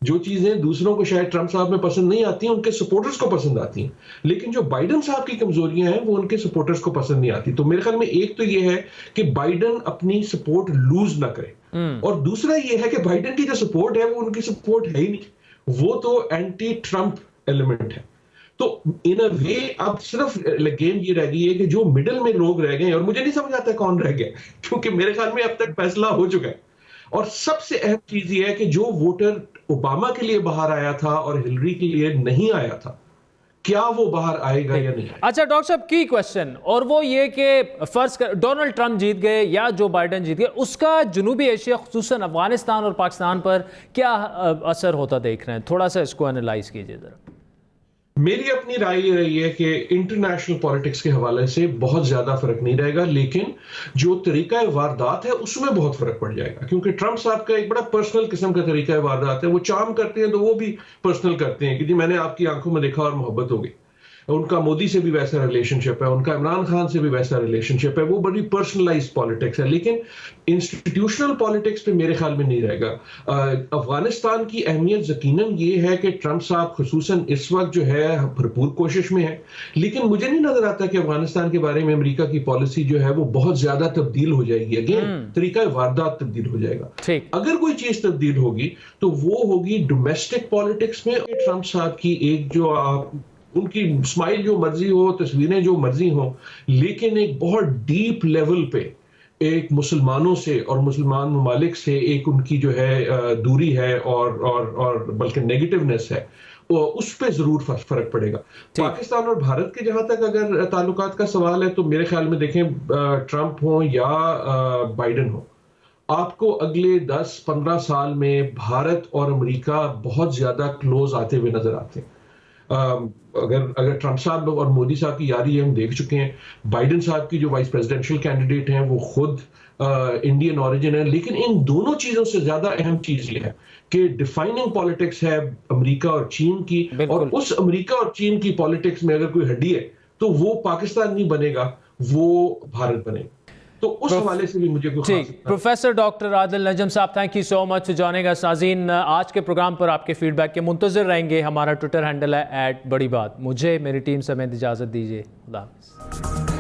जो चीजें दूसरों को शायद ट्रंप साहब में पसंद नहीं आती हैं उनके सपोर्टर्स को पसंद आती हैं, लेकिन जो बाइडन साहब की कमजोरियां हैं वो उनके सपोर्टर्स को पसंद नहीं आती। तो मेरे ख्याल में एक तो ये है कि बाइडन अपनी सपोर्ट लूज ना करे और दूसरा ये है कि बाइडन की जो सपोर्ट है वो उनकी सपोर्ट है ही नहीं, वो तो एंटी ट्रंप एलिमेंट है। तो इन अ वे अब सिर्फ गेम ये रह गई है कि जो मिडिल में लोग रह गए, और मुझे नहीं समझ आता कौन रह गया, क्योंकि मेरे ख्याल में अब तक फैसला हो चुका है। और सबसे अहम चीज ये है कि जो वोटर ओबामा के लिए बाहर आया था और हिलरी के लिए नहीं आया था, क्या वो बाहर आएगा या नहीं आएगा? अच्छा डॉक्टर साहब, की क्वेश्चन, और वो ये कि फर्ज कर डोनाल्ड ट्रंप जीत गए या जो बाइडन जीत गए, उसका जनूबी एशिया खुसूसन अफगानिस्तान और पाकिस्तान पर क्या असर होता देख रहे हैं? थोड़ा सा इसको एनालाइज कीजिए जरा। मेरी अपनी राय ये रही है कि इंटरनेशनल पॉलिटिक्स के हवाले से बहुत ज्यादा फर्क नहीं रहेगा, लेकिन जो तरीका वारदात है उसमें बहुत फर्क पड़ जाएगा, क्योंकि ट्रंप साहब का एक बड़ा पर्सनल किस्म का तरीका वारदात है। वो चार्म करते हैं तो वो भी पर्सनल करते हैं कि जी मैंने आपकी आंखों में देखा और मोहब्बत हो गई। उनका मोदी से भी वैसा रिलेशनशिप है, उनका इमरान खान से भी वैसा रिलेशनशिप है, वो बड़ी पर्सनलाइज्ड पॉलिटिक्स है। लेकिन इंस्टीट्यूशनल पॉलिटिक्स पे मेरे ख्याल में नहीं रहेगा। अफगानिस्तान की अहमियत यकीनन ये है कि ट्रंप साहब खुसूसन इस वक्त जो है भरपूर कोशिश में है, लेकिन मुझे नहीं नजर आता कि अफगानिस्तान के बारे में अमेरिका की पॉलिसी जो है वो बहुत ज्यादा तब्दील हो जाएगी। अगेन तरीका वारदात तब्दील हो जाएगा। अगर कोई चीज तब्दील होगी तो वो होगी डोमेस्टिक पॉलिटिक्स में। ट्रंप साहब की एक जो उनकी स्माइल जो मर्जी हो, तस्वीरें जो मर्जी हो, लेकिन एक बहुत डीप लेवल पे एक मुसलमानों से और मुसलमान ममालिक से एक उनकी जो है दूरी है और बल्कि नेगेटिवनेस है, उस पे जरूर फर्क पड़ेगा। पाकिस्तान और भारत के जहां तक अगर ताल्लुकात का सवाल है तो मेरे ख्याल में देखें, ट्रंप हो या बाइडन हो, आपको अगले 10-15 साल में भारत और अमेरिका बहुत ज्यादा क्लोज आते हुए नजर आते हैं। अगर ट्रंप साहब और मोदी साहब की यारी हम देख चुके हैं, बाइडन साहब की जो वाइस प्रेसिडेंशियल कैंडिडेट हैं वो खुद इंडियन ओरिजिन है, लेकिन इन दोनों चीजों से ज्यादा अहम चीज ये है कि डिफाइनिंग पॉलिटिक्स है अमेरिका और चीन की, और उस अमेरिका और चीन की पॉलिटिक्स में अगर कोई हड्डी है तो वो पाकिस्तान नहीं बनेगा, वो भारत बनेगा। तो उस हवाले से भी मुझे प्रोफेसर डॉक्टर आदिल नजम साहब, thank you so much for joining us. नाज़रीन, आज के प्रोग्राम पर आपके फीडबैक के मुंतज़िर रहेंगे। हमारा ट्विटर हैंडल है @बड़ी बात। मुझे मेरी टीम समेत इजाज़त दीजिए। खुदा हाफ़िज़।